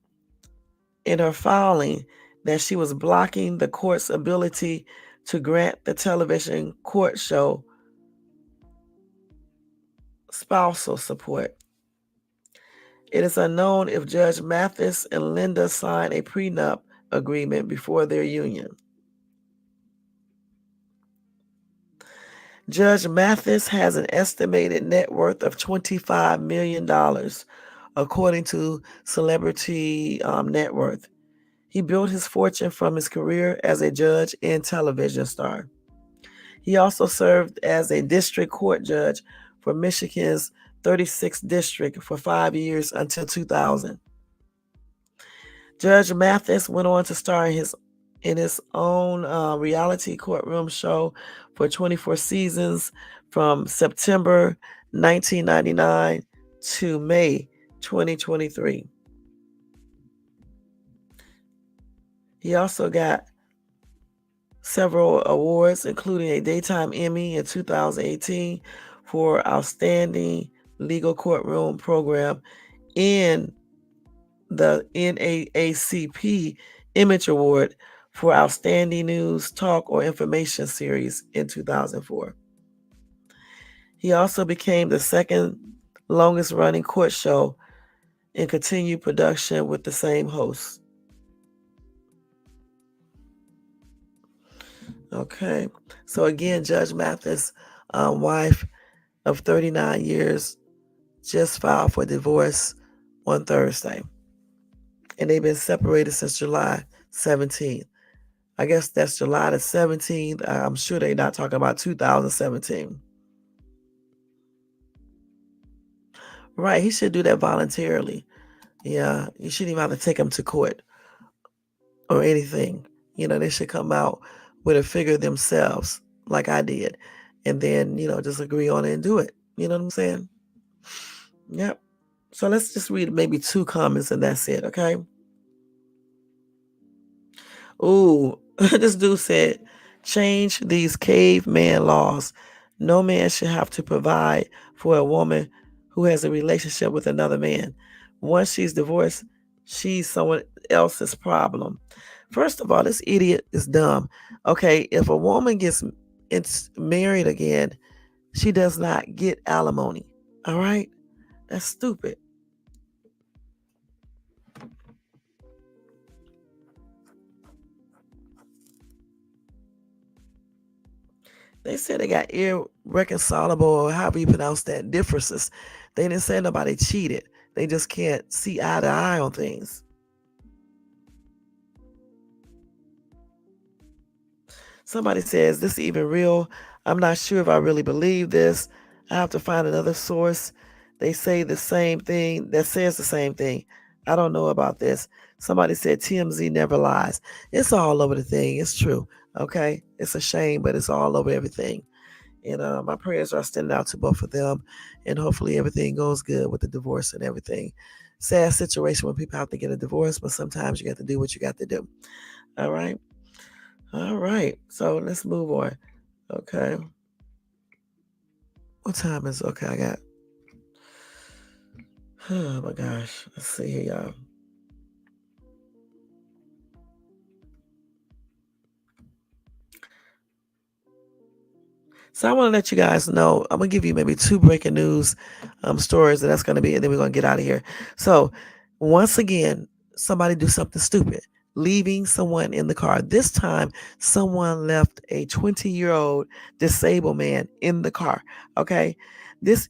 in her filing that she was blocking the court's ability to grant the television court show spousal support. It is unknown if Judge Mathis and Linda signed a prenup agreement before their union. Judge Mathis has an estimated net worth of $25 million, according to Celebrity Net Worth. He built his fortune from his career as a judge and television star. He also served as a district court judge for Michigan's 36th district for 5 years until 2000. Judge Mathis went on to star in his own reality courtroom show for 24 seasons from September 1999 to May 2023. He also got several awards, including a Daytime Emmy in 2018 for Outstanding Legal Courtroom Program and the NAACP Image Award for Outstanding News, Talk, or Information Series in 2004. He also became the second longest running court show in continued production with the same host. Okay, so again, Judge Mathis' wife of 39 years just filed for divorce on Thursday. And they've been separated since July 17th. I guess that's July the 17th. I'm sure they're not talking about 2017. Right, he should do that voluntarily. Yeah, you shouldn't even have to take him to court or anything. They should come out with a figure themselves, like I did, and then, just agree on it and do it. You know what I'm saying? Yep. So let's just read maybe 2 comments and that's it, okay? Ooh, this dude said, change these caveman laws. No man should have to provide for a woman who has a relationship with another man. Once she's divorced, she's someone else's problem. First of all, this idiot is dumb. Okay, if a woman gets married again, she does not get alimony. All right? That's stupid. They said they got irreconcilable, or however you pronounce that, differences. They didn't say nobody cheated. They just can't see eye to eye on things. Somebody says, this is even real? I'm not sure if I really believe this. I have to find another source. They say the same thing, that says the same thing. I don't know about this. Somebody said TMZ never lies. It's all over the thing. It's true. Okay? It's a shame, but it's all over everything. And my prayers are extended out to both of them. And hopefully everything goes good with the divorce and everything. Sad situation when people have to get a divorce, but sometimes you got to do what you got to do. All right? All right. So let's move on. Okay. What time is it? Okay, I got. Oh my gosh. Let's see here, y'all. So I want to let you guys know, I'm going to give you maybe 2 breaking news stories, and that's going to be it. Then we're going to get out of here. So once again, somebody do something stupid, leaving someone in the car. This time, someone left a 20-year-old disabled man in the car. Okay. This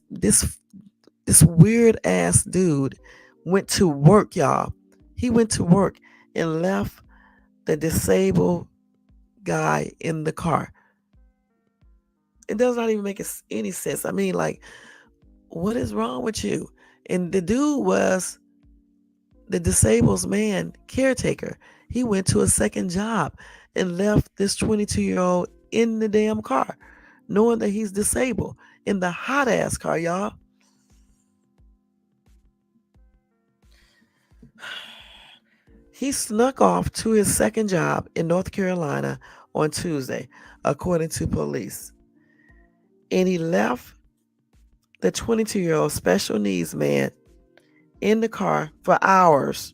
weird ass dude went to work, y'all. He went to work and left the disabled guy in the car. It does not even make any sense. I mean, like, what is wrong with you? And the dude was the disabled man caretaker. He went to a second job and left this 22-year-old in the damn car, knowing that he's disabled, in the hot ass car, y'all. He snuck off to his second job in North Carolina on Tuesday, according to police. And he left the 22-year-old special needs man in the car for hours.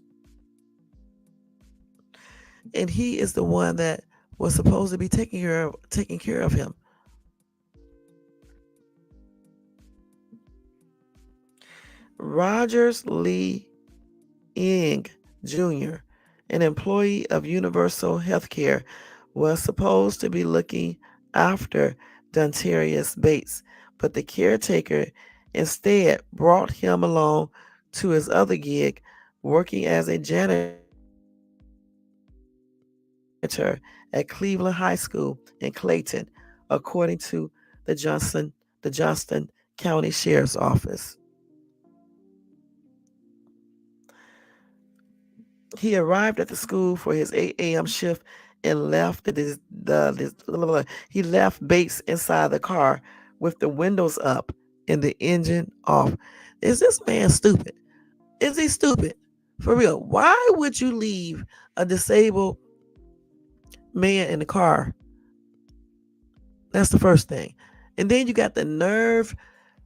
And he is the one that was supposed to be taking care of him. Rogers Lee Ing Jr., an employee of Universal Healthcare, was supposed to be looking after Dontarius Bates, but the caretaker instead brought him along to his other gig, working as a janitor at Cleveland High School in Clayton, according to the Johnston County Sheriff's Office. He arrived at the school for his 8 a.m. shift and left he left Bates inside the car with the windows up and the engine off. Is this man stupid? Is he stupid? For real? Why would you leave a disabled man in the car? That's the first thing. And then you got the nerve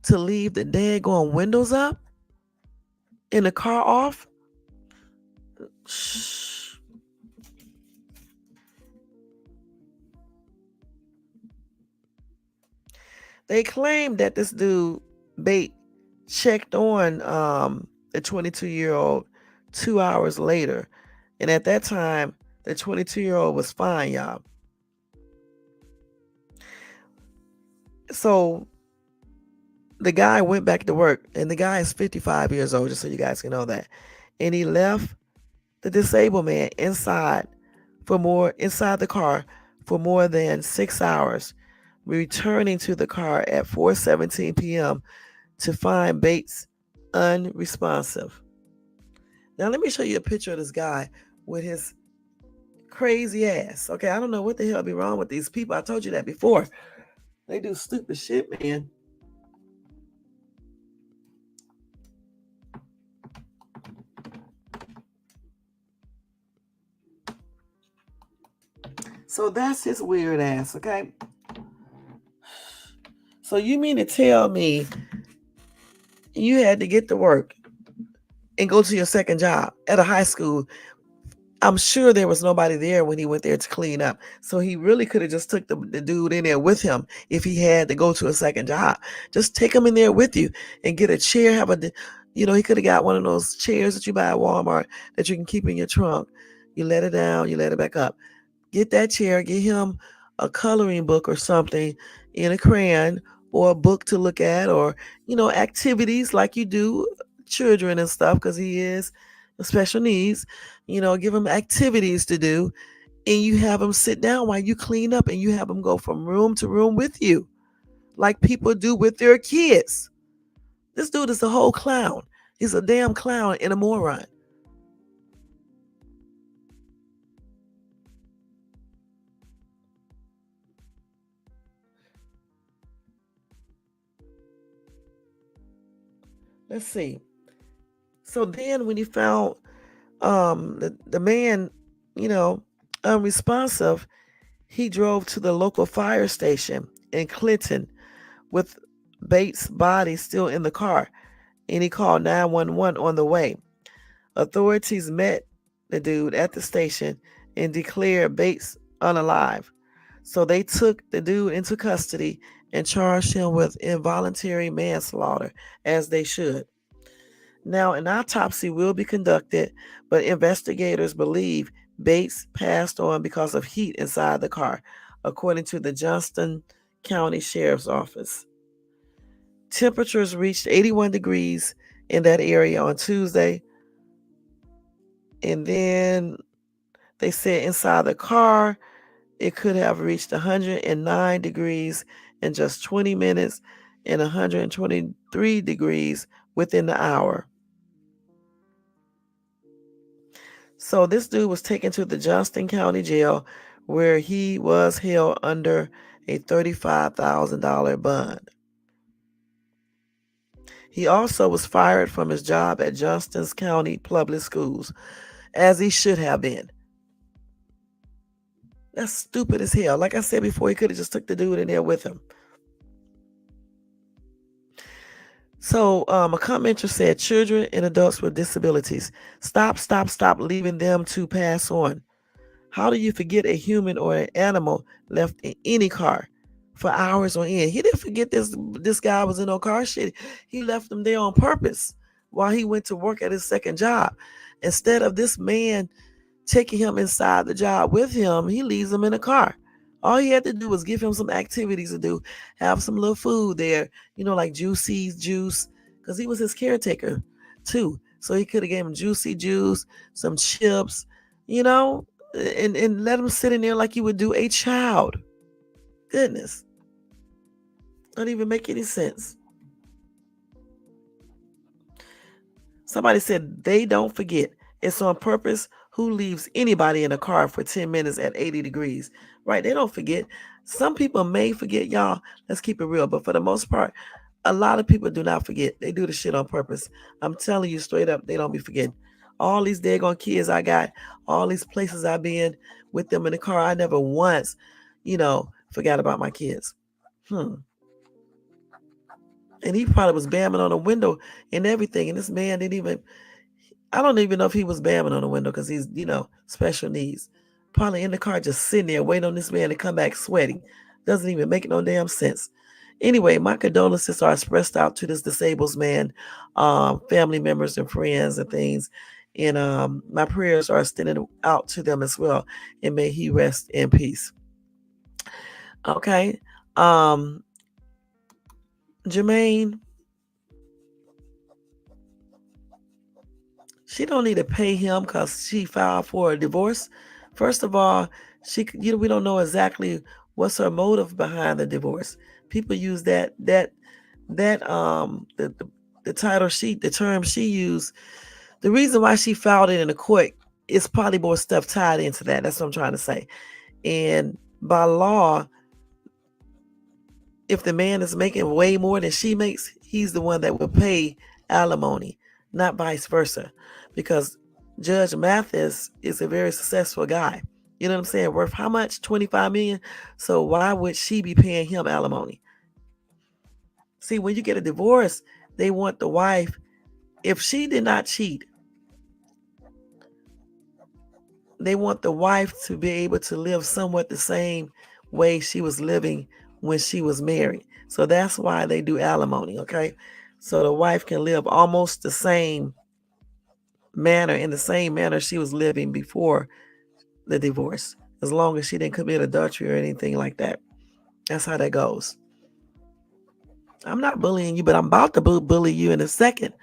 to leave the daggone windows up and the car off? Shh. They claim that this dude, Bate, checked on the 22-year-old 2 hours later. And at that time, the 22-year-old was fine, y'all. So the guy went back to work, and the guy is 55 years old, just so you guys can know that. And he left the disabled man inside inside the car for more than 6 hours, returning to the car at 4:17 p.m. to find Bates unresponsive. Now let me show you a picture of this guy with his crazy ass. Okay, I don't know what the hell be wrong with these people. I told you that before. They do stupid shit, man. So that's his weird ass, okay? So you mean to tell me you had to get to work and go to your second job at a high school? I'm sure there was nobody there when he went there to clean up. So he really could have just took the dude in there with him if he had to go to a second job. Just take him in there with you and get a chair. He could have got one of those chairs that you buy at Walmart that you can keep in your trunk. You let it down, you let it back up. Get that chair, get him a coloring book or something in a crayon or a book to look at, or, activities like you do children and stuff, because he is special needs. Give him activities to do, and you have him sit down while you clean up, and you have him go from room to room with you like people do with their kids. This dude is a whole clown. He's a damn clown and a moron. Let's see. So then when he found the man, unresponsive, he drove to the local fire station in Clinton with Bates' body still in the car, and he called 911 on the way. Authorities met the dude at the station and declared Bates unalive. So they took the dude into custody and charged him with involuntary manslaughter, as they should. Now, an autopsy will be conducted, but investigators believe Bates passed on because of heat inside the car, according to the Johnston County Sheriff's Office. Temperatures reached 81 degrees in that area on Tuesday. And then they said inside the car, it could have reached 109 degrees in just 20 minutes and 123 degrees within the hour. So this dude was taken to the Johnston County Jail, where he was held under a $35,000 bond. He also was fired from his job at Johnston's County Public Schools, as he should have been. That's stupid as hell. Like I said before, he could have just took the dude in there with him. So a commenter said, children and adults with disabilities, stop leaving them to pass on. How do you forget a human or an animal left in any car for hours on end? He didn't forget this guy was in no car shit. He left him there on purpose while he went to work at his second job. Instead of this man taking him inside the job with him, he leaves him in a car. All he had to do was give him some activities to do, have some little food there, like juicy juice, because he was his caretaker too. So he could have gave him juicy juice, some chips, and let him sit in there like you would do a child. Goodness. Don't even make any sense. Somebody said they don't forget. It's on purpose. Who leaves anybody in a car for 10 minutes at 80 degrees? Right? They don't forget. Some people may forget, y'all. Let's keep it real. But for the most part, a lot of people do not forget. They do the shit on purpose. I'm telling you straight up, they don't be forgetting. All these daggone kids I got, all these places I've been with them in the car, I never once, forgot about my kids. And he probably was bamming on the window and everything. And this man didn't even, I don't even know if he was bamming on the window because he's, special needs. Probably in the car just sitting there waiting on this man to come back sweating. Doesn't even make no damn sense. Anyway, my condolences are expressed out to this disabled man, family members and friends and things. And my prayers are extended out to them as well. And may he rest in peace. Okay. Jermaine, she don't need to pay him because she filed for a divorce First of all, we don't know exactly what's her motive behind the divorce. People use the title sheet, the term she used. The reason why she filed it in the court is probably more stuff tied into that. That's what I'm trying to say. And by law, if the man is making way more than she makes, he's the one that will pay alimony, not vice versa. Because Judge Mathis is a very successful guy. You know what I'm saying? Worth how much? $25 million. So why would she be paying him alimony? See, when you get a divorce, they want the wife, if she did not cheat, they want the wife to be able to live somewhat the same way she was living when she was married. So that's why they do alimony, okay? So the wife can live almost the same manner, in the same manner she was living before the divorce, as long as she didn't commit adultery or anything like that. That's how that goes. I'm not bullying you, but I'm about to bully you in a second.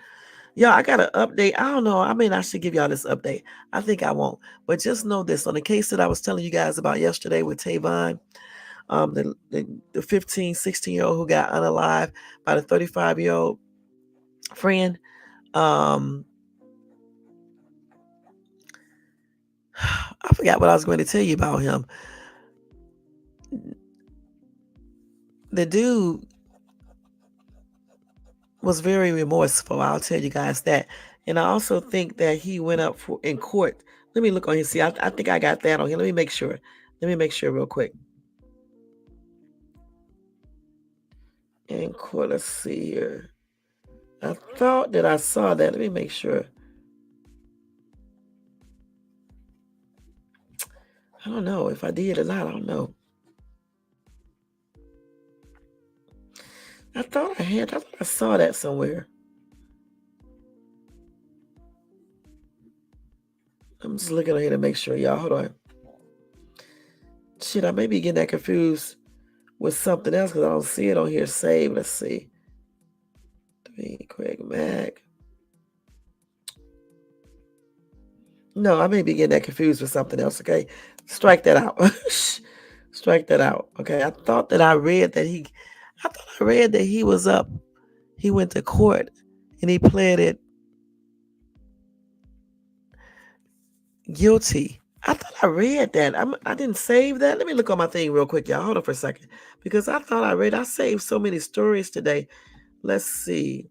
Y'all, I got an update. I don't know. I mean, I should give y'all this update. I think I won't. But just know this. On the case that I was telling you guys about yesterday with Tavon, the 15, 16-year-old who got unalived by the 35-year-old friend, I forgot what I was going to tell you about him. The dude was very remorseful. I'll tell you guys that. And I also think that he went up in court. Let me look on here. See, I think I got that on here. Let me make sure. Real quick. In court, let's see here. I thought that I saw that. Let me make sure. I don't know if I did or not. I don't know. I thought I saw that somewhere. I'm just looking on here to make sure, y'all. Hold on. Shit, I may be getting that confused with something else because I don't see it on here saved. Let's see. Craig Mack. No, I may be getting that confused with something else, okay? Strike that out. Strike that out, okay? I thought I read that he was up. He went to court and he pleaded guilty. I thought I read that. I didn't save that. Let me look on my thing real quick, y'all. Hold on for a second. Because I thought I saved so many stories today. Let's see.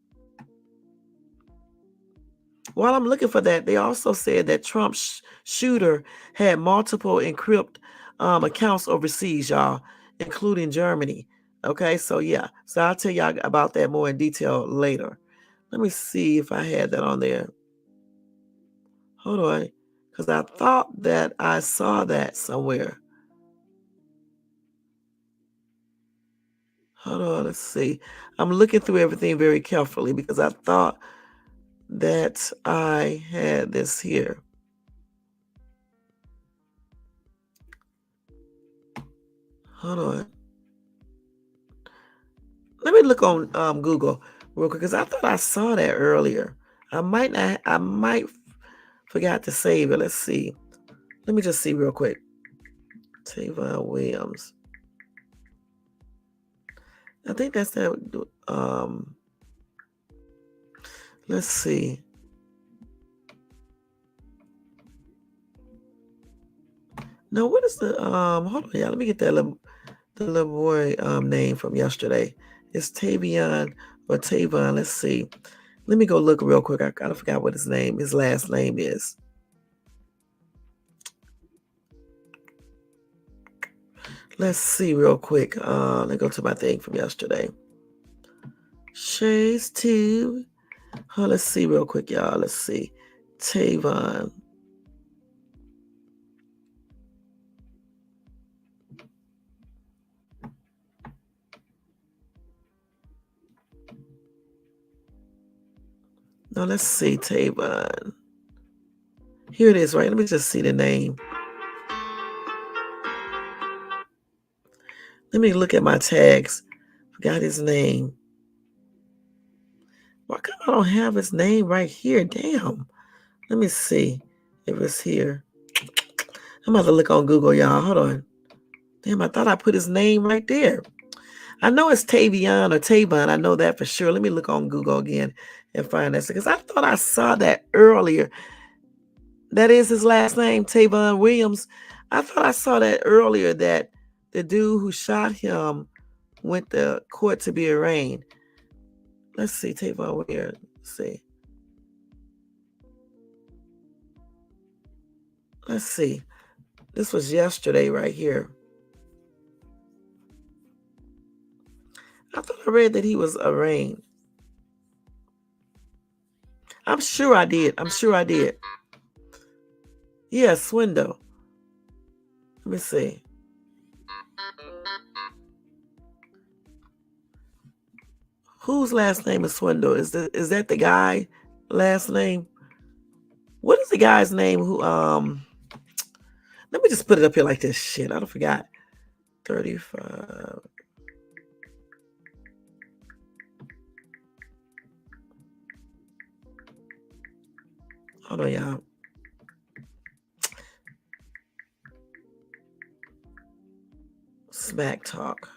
While I'm looking for that, they also said that Trump's shooter had multiple encrypted accounts overseas, y'all, including Germany. Okay, so yeah. So I'll tell y'all about that more in detail later. Let me see if I had that on there. Hold on. Because I thought that I saw that somewhere. Hold on, let's see. I'm looking through everything very carefully because I thought that I had this here. Hold on. Let me look on Google real quick because I thought I saw that earlier. I might forgot to save it. Let's see. Let me just see real quick. Tavon Williams. I think that's that. Let's see. No, what is the hold on, yeah, let me get that the little boy name from yesterday. It's Tavion or Tavon. Let's see. Let me go look real quick. I kind of forgot what his last name is. Let's see real quick. Let me go to my thing from yesterday. Shays Tube. Let's see real quick, y'all. Let's see. Tavon. Now let's see, Tavon. Here it is, right? Let me just see the name. Let me look at my tags. Forgot his name. Why come I don't have his name right here? Damn. Let me see if it's here. I'm about to look on Google, y'all. Hold on. Damn, I thought I put his name right there. I know it's Tavion or Tavon. I know that for sure. Let me look on Google again and find that. Because I thought I saw that earlier. That is his last name, Tavon Williams. I thought I saw that earlier, that the dude who shot him went to court to be arraigned. Let's see, Tavon Williams. Let's see. Let's see. This was yesterday right here. I thought I read that he was arraigned. I'm sure I did. Yeah, Swindle. Let me see. Whose last name is Swindle? Is that the guy last name? What is the guy's name who let me just put it up here like this. Shit, I don't forgot. 35. Hold on, y'all. Smack Talk.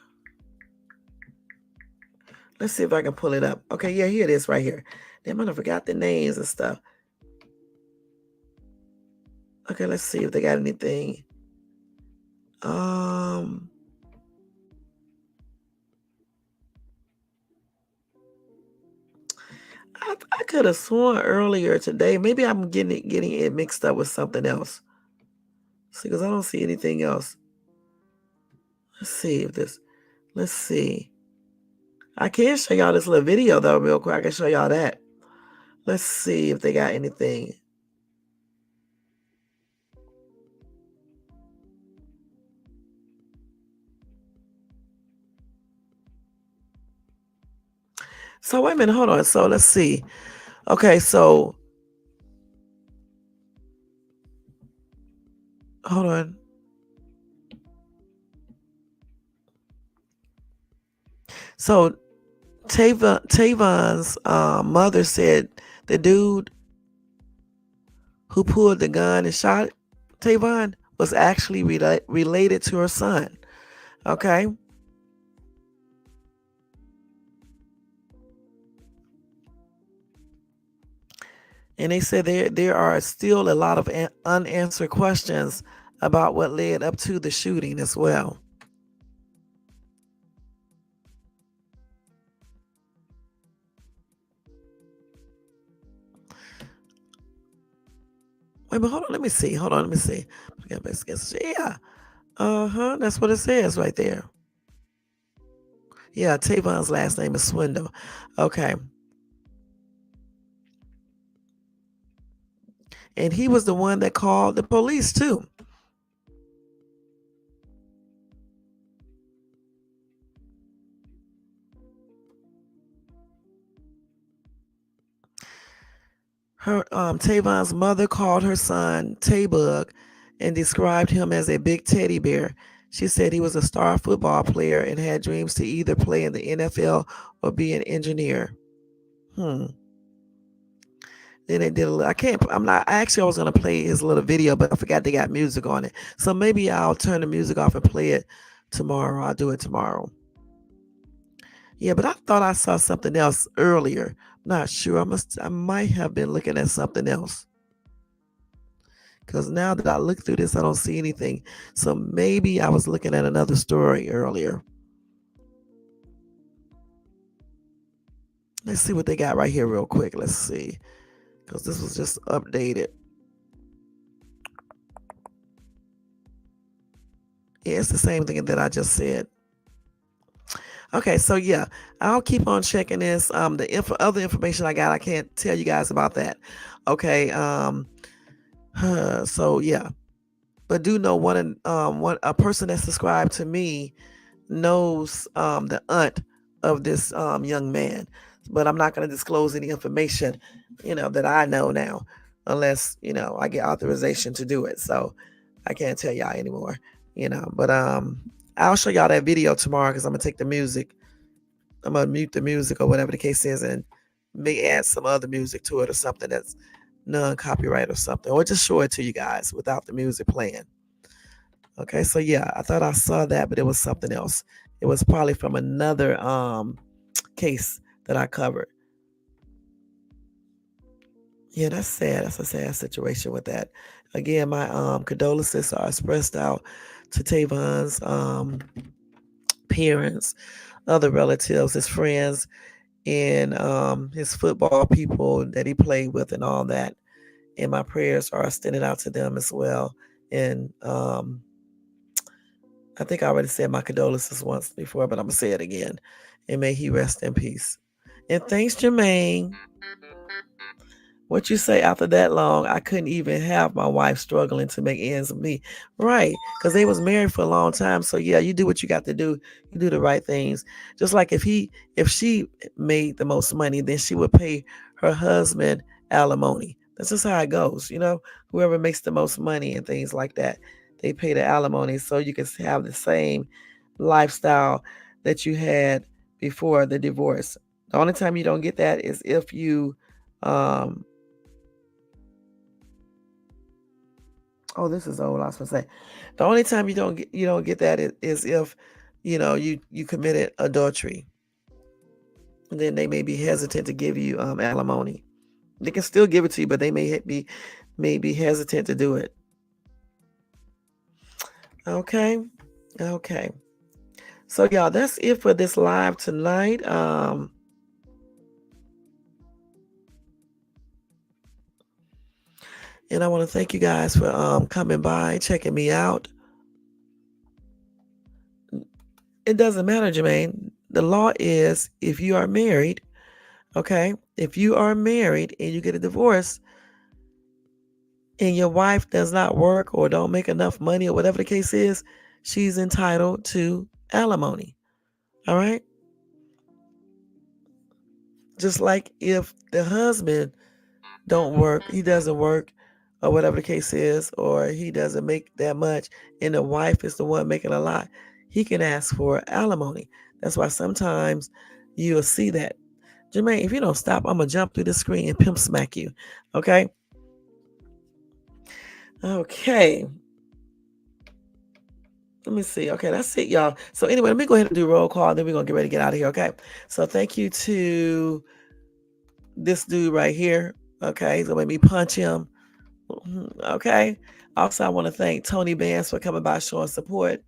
Let's see if I can pull it up. Okay, yeah, here it is right here. Damn, I forgot the names and stuff. Okay, let's see if they got anything. I could have sworn earlier today. Maybe I'm getting it mixed up with something else. See, because I don't see anything else. Let's see if this. Let's see. I can show y'all this little video though, real quick. I can show y'all that. Let's see if they got anything. So wait a minute, hold on. So let's see. Okay, so hold on. So Tavon's mother said the dude who pulled the gun and shot Tavon was actually related to her son. Okay. And they said there are still a lot of unanswered questions about what led up to the shooting as well. Wait, but hold on, let me see. Yeah. That's what it says right there. Yeah, Tavon's last name is Swindle. Okay. And he was the one that called the police too. Her Tavon's mother called her son Taybug and described him as a big teddy bear. She said he was a star football player and had dreams to either play in the NFL or be an engineer. Then they did I was going to play his little video, but I forgot they got music on it. So maybe I'll turn the music off and play it tomorrow. I'll do it tomorrow. Yeah, but I thought I saw something else earlier. Not sure. I might have been looking at something else. Because now that I look through this, I don't see anything. So maybe I was looking at another story earlier. Let's see what they got right here real quick. Let's see. Because this was just updated. Yeah, it's the same thing that I just said. Okay, so yeah, I'll keep on checking this. The other information I got, I can't tell you guys about that. Okay, so yeah, but do know a person that's subscribed to me knows the aunt of this young man, but I'm not going to disclose any information, that I know now, unless I get authorization to do it. So I can't tell y'all anymore, But I'll show y'all that video tomorrow because I'm gonna take the music. I'm gonna mute the music or whatever the case is, and may add some other music to it or something that's non-copyright or something, or just show it to you guys without the music playing. Okay, so yeah, I thought I saw that, but it was something else. It was probably from another case that I covered. Yeah, that's sad. That's a sad situation with that. Again, my condolences are expressed out to Tavon's parents, other relatives, his friends, and his football people that he played with, and all that. And my prayers are extended out to them as well. And I think I already said my condolences once before, but I'm gonna say it again. And may he rest in peace. And thanks, Jermaine. What you say after that long, I couldn't even have my wife struggling to make ends meet. Right. Because they was married for a long time. So yeah, you do what you got to do. You do the right things. Just like if she made the most money, then she would pay her husband alimony. That's just how it goes. Whoever makes the most money and things like that, they pay the alimony so you can have the same lifestyle that you had before the divorce. The only time you don't get that is if you oh, this is old. I was gonna say, the only time you don't get that is if, you committed adultery. And then they may be hesitant to give you alimony. They can still give it to you, but they may be hesitant to do it. Okay, okay. So y'all, that's it for this live tonight. And I want to thank you guys for coming by, checking me out. It doesn't matter, Jermaine. The law is if you are married, okay, if you are married and you get a divorce and your wife does not work or don't make enough money or whatever the case is, she's entitled to alimony. All right? Just like if the husband don't work, he doesn't work or whatever the case is, or he doesn't make that much and the wife is the one making a lot, he can ask for alimony. That's why sometimes you'll see that. Jermaine, if you don't stop, I'm going to jump through the screen and pimp smack you. Okay? Okay. Let me see. Okay, that's it, y'all. So anyway, let me go ahead and do roll call. Then we're going to get ready to get out of here. Okay? So thank you to this dude right here. Okay? He's going to make me punch him. Okay? Also, I want to thank Tony Bands for coming by showing support.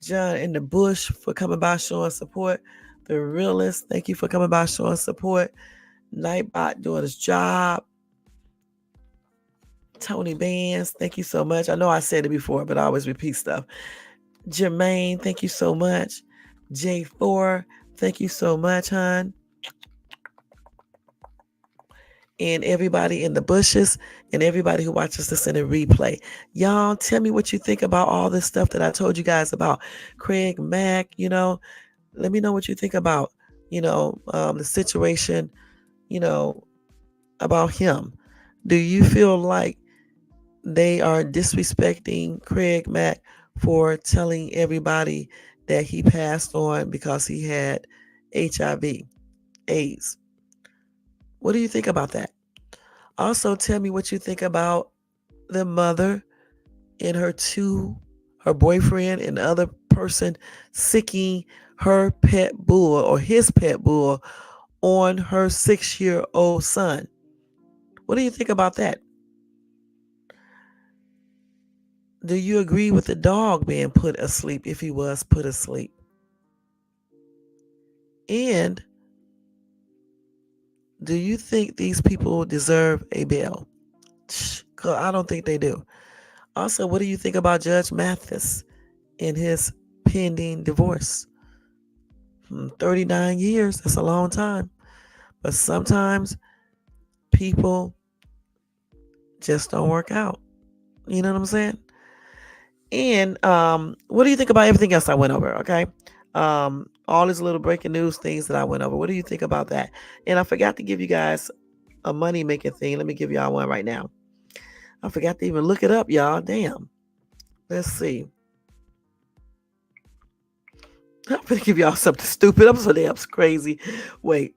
John in the Bush for coming by showing support. The Realist, thank you for coming by showing support. Nightbot doing his job. Tony Bands, thank you so much. I know I said it before, but I always repeat stuff. Jermaine, thank you so much. J4, thank you so much, hon. And everybody in the bushes and everybody who watches this in a replay. Y'all, tell me what you think about all this stuff that I told you guys about. Craig Mack, let me know what you think about, the situation, about him. Do you feel like they are disrespecting Craig Mack for telling everybody that he passed on because he had HIV, AIDS? What do you think about that? Also, tell me what you think about the mother and her boyfriend and the other person sicking her pet bull or his pet bull on her 6-year-old son. What do you think about that? Do you agree with the dog being put asleep if he was put asleep? And do you think these people deserve a bail? I don't think they do. Also, what do you think about Judge Mathis and his pending divorce? 39 years, that's a long time. But sometimes people just don't work out. You know what I'm saying? And what do you think about everything else I went over? Okay. All these little breaking news things that I went over. What do you think about that? And I forgot to give you guys a money making thing. Let me give y'all one right now. I forgot to even look it up, y'all. Damn. Let's see. I'm gonna give y'all something stupid. I'm so damn crazy. Wait.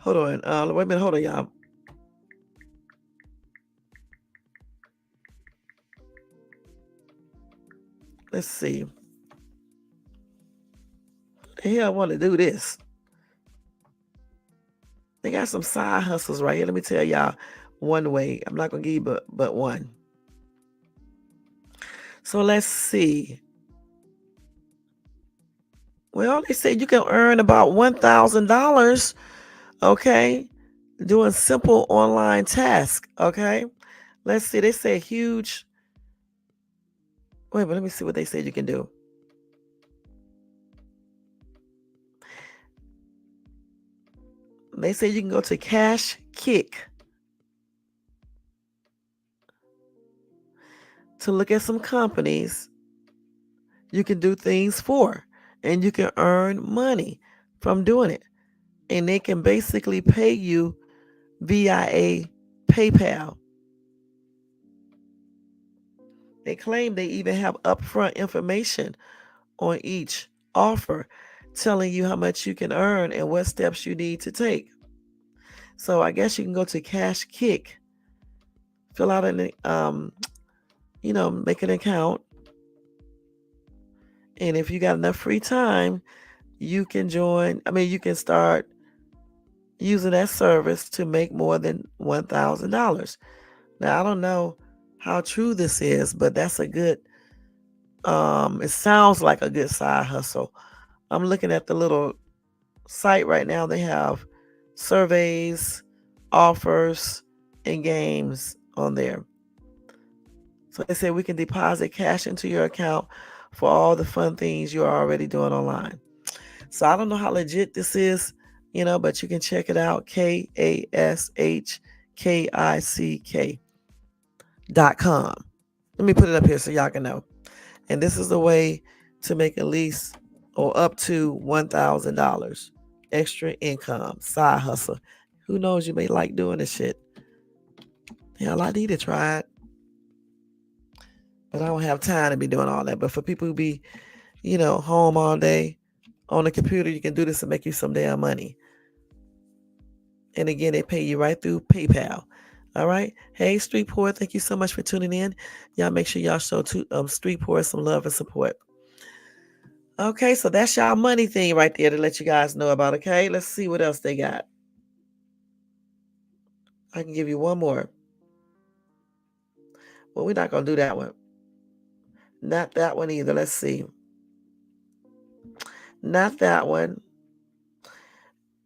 Hold on. Wait a minute. Hold on, y'all. let's see. Here I want to do this. They got some side hustles right here. Let me tell y'all one way. I'm not gonna give you but one. So let's see. Well, they said you can earn about $1,000, okay, doing simple online tasks, okay? Let's see. They say huge. Wait, but let me see what they said you can do. They say you can go to Cash Kick to look at some companies you can do things for, and you can earn money from doing it. And they can basically pay you via PayPal. They claim they even have upfront information on each offer, telling you how much you can earn and what steps you need to take. So I guess you can go to Cash Kick, fill out an make an account, and if you got enough free time, you can you can start using that service to make more than $1,000. Now I don't know how true this is, but that's a good it sounds like a good side hustle. I'm looking at the little site right now. They have surveys, offers, and games on there. So they say we can deposit cash into your account for all the fun things you're already doing online. So I don't know how legit this is, but you can check it out. KASHKICK.com. Let me put it up here so y'all can know. And this is the way to make at least or up to $1,000 extra income, side hustle. Who knows, you may like doing this shit. Hell, I need to try it. But I don't have time to be doing all that. But for people who be, home all day on the computer, you can do this and make you some damn money. And again, they pay you right through PayPal. All right. Hey, Street Poor, thank you so much for tuning in. Y'all make sure y'all show Street Poor some love and support. Okay, so that's y'all money thing right there to let you guys know about. Okay, let's see what else they got. I can give you one more. Well, we're not going to do that one. Not that one either. Let's see. Not that one.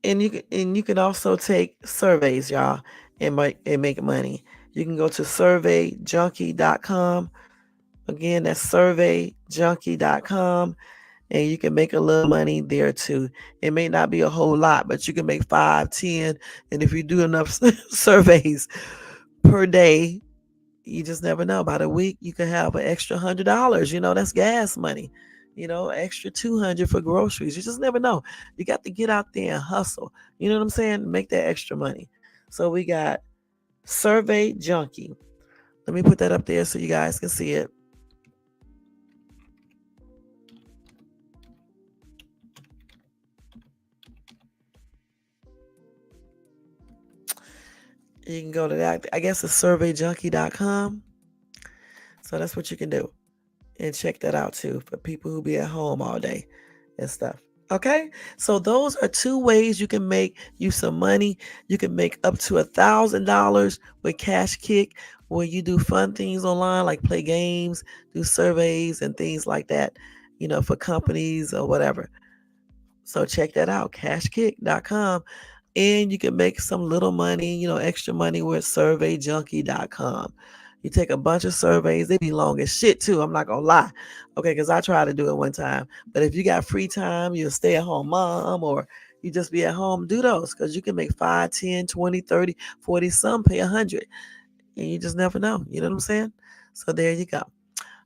And you can also take surveys, y'all, and make money. You can go to surveyjunkie.com. Again, that's surveyjunkie.com. And you can make a little money there too. It may not be a whole lot, but you can make 5, 10. And if you do enough surveys per day, you just never know. About a week, you can have an extra $100. That's gas money. Extra $200 for groceries. You just never know. You got to get out there and hustle. You know what I'm saying? Make that extra money. So we got Survey Junkie. Let me put that up there so you guys can see it. You can go to that. I guess it's surveyjunkie.com. So that's what you can do. And check that out too for people who be at home all day and stuff. Okay, so those are 2 ways you can make you some money. You can make up to $1,000 with Cash Kick, where you do fun things online like play games, do surveys and things like that, for companies or whatever. So check that out, cashkick.com. And you can make some little money, extra money with surveyjunkie.com. You take a bunch of surveys. They be long as shit too. I'm not going to lie. Okay, because I tried to do it one time. But if you got free time, you're a stay-at-home mom, or you just be at home, do those. Because you can make 5, 10, 20, 30, 40, some pay 100. And you just never know. You know what I'm saying? So there you go.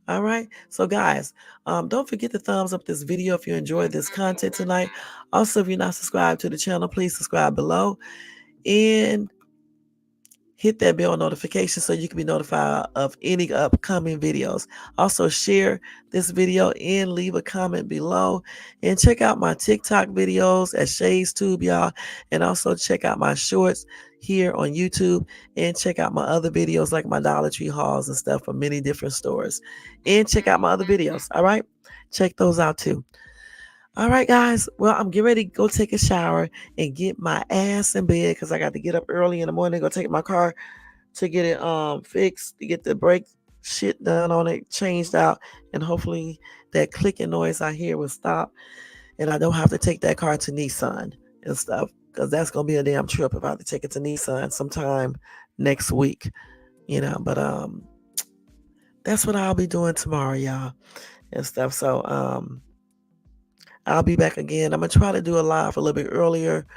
All right. So guys, don't forget to thumbs up this video if you enjoyed this content tonight. Also, if you're not subscribed to the channel, please subscribe below. And hit that bell notification so you can be notified of any upcoming videos. Also, share this video and leave a comment below. And check out my TikTok videos at Shades Tube, y'all. And also check out my shorts here on YouTube. And check out my other videos like my Dollar Tree hauls and stuff from many different stores. And check out my other videos, all right? Check those out too. All right, guys. Well, I'm getting ready to go take a shower and get my ass in bed because I got to get up early in the morning, go take my car to get it fixed, to get the brake shit done on it, changed out, and hopefully that clicking noise I hear will stop, and I don't have to take that car to Nissan and stuff because that's gonna be a damn trip if I have to take it to Nissan sometime next week, But that's what I'll be doing tomorrow, y'all, and stuff. So I'll be back again. I'm going to try to do a live a little bit earlier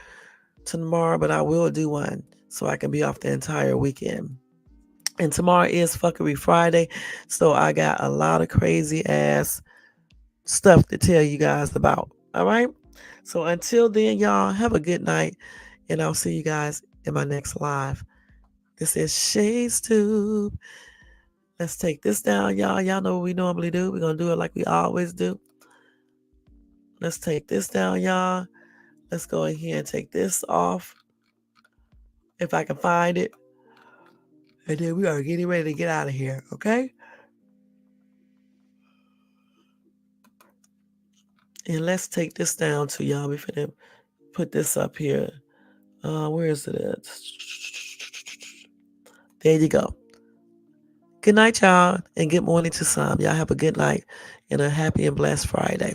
tomorrow, but I will do one so I can be off the entire weekend. And tomorrow is Fuckery Friday, so I got a lot of crazy ass stuff to tell you guys about. All right? So until then, y'all, have a good night, and I'll see you guys in my next live. This is Shades Tube. Let's take this down, y'all. Y'all know what we normally do. We're going to do it like we always do. Let's take this down, y'all. Let's go in here and take this off, if I can find it. And then we are getting ready to get out of here, okay? And let's take this down too, y'all. We're going to put this up here. Where is it at? There you go. Good night, y'all, and good morning to some. Y'all have a good night and a happy and blessed Friday.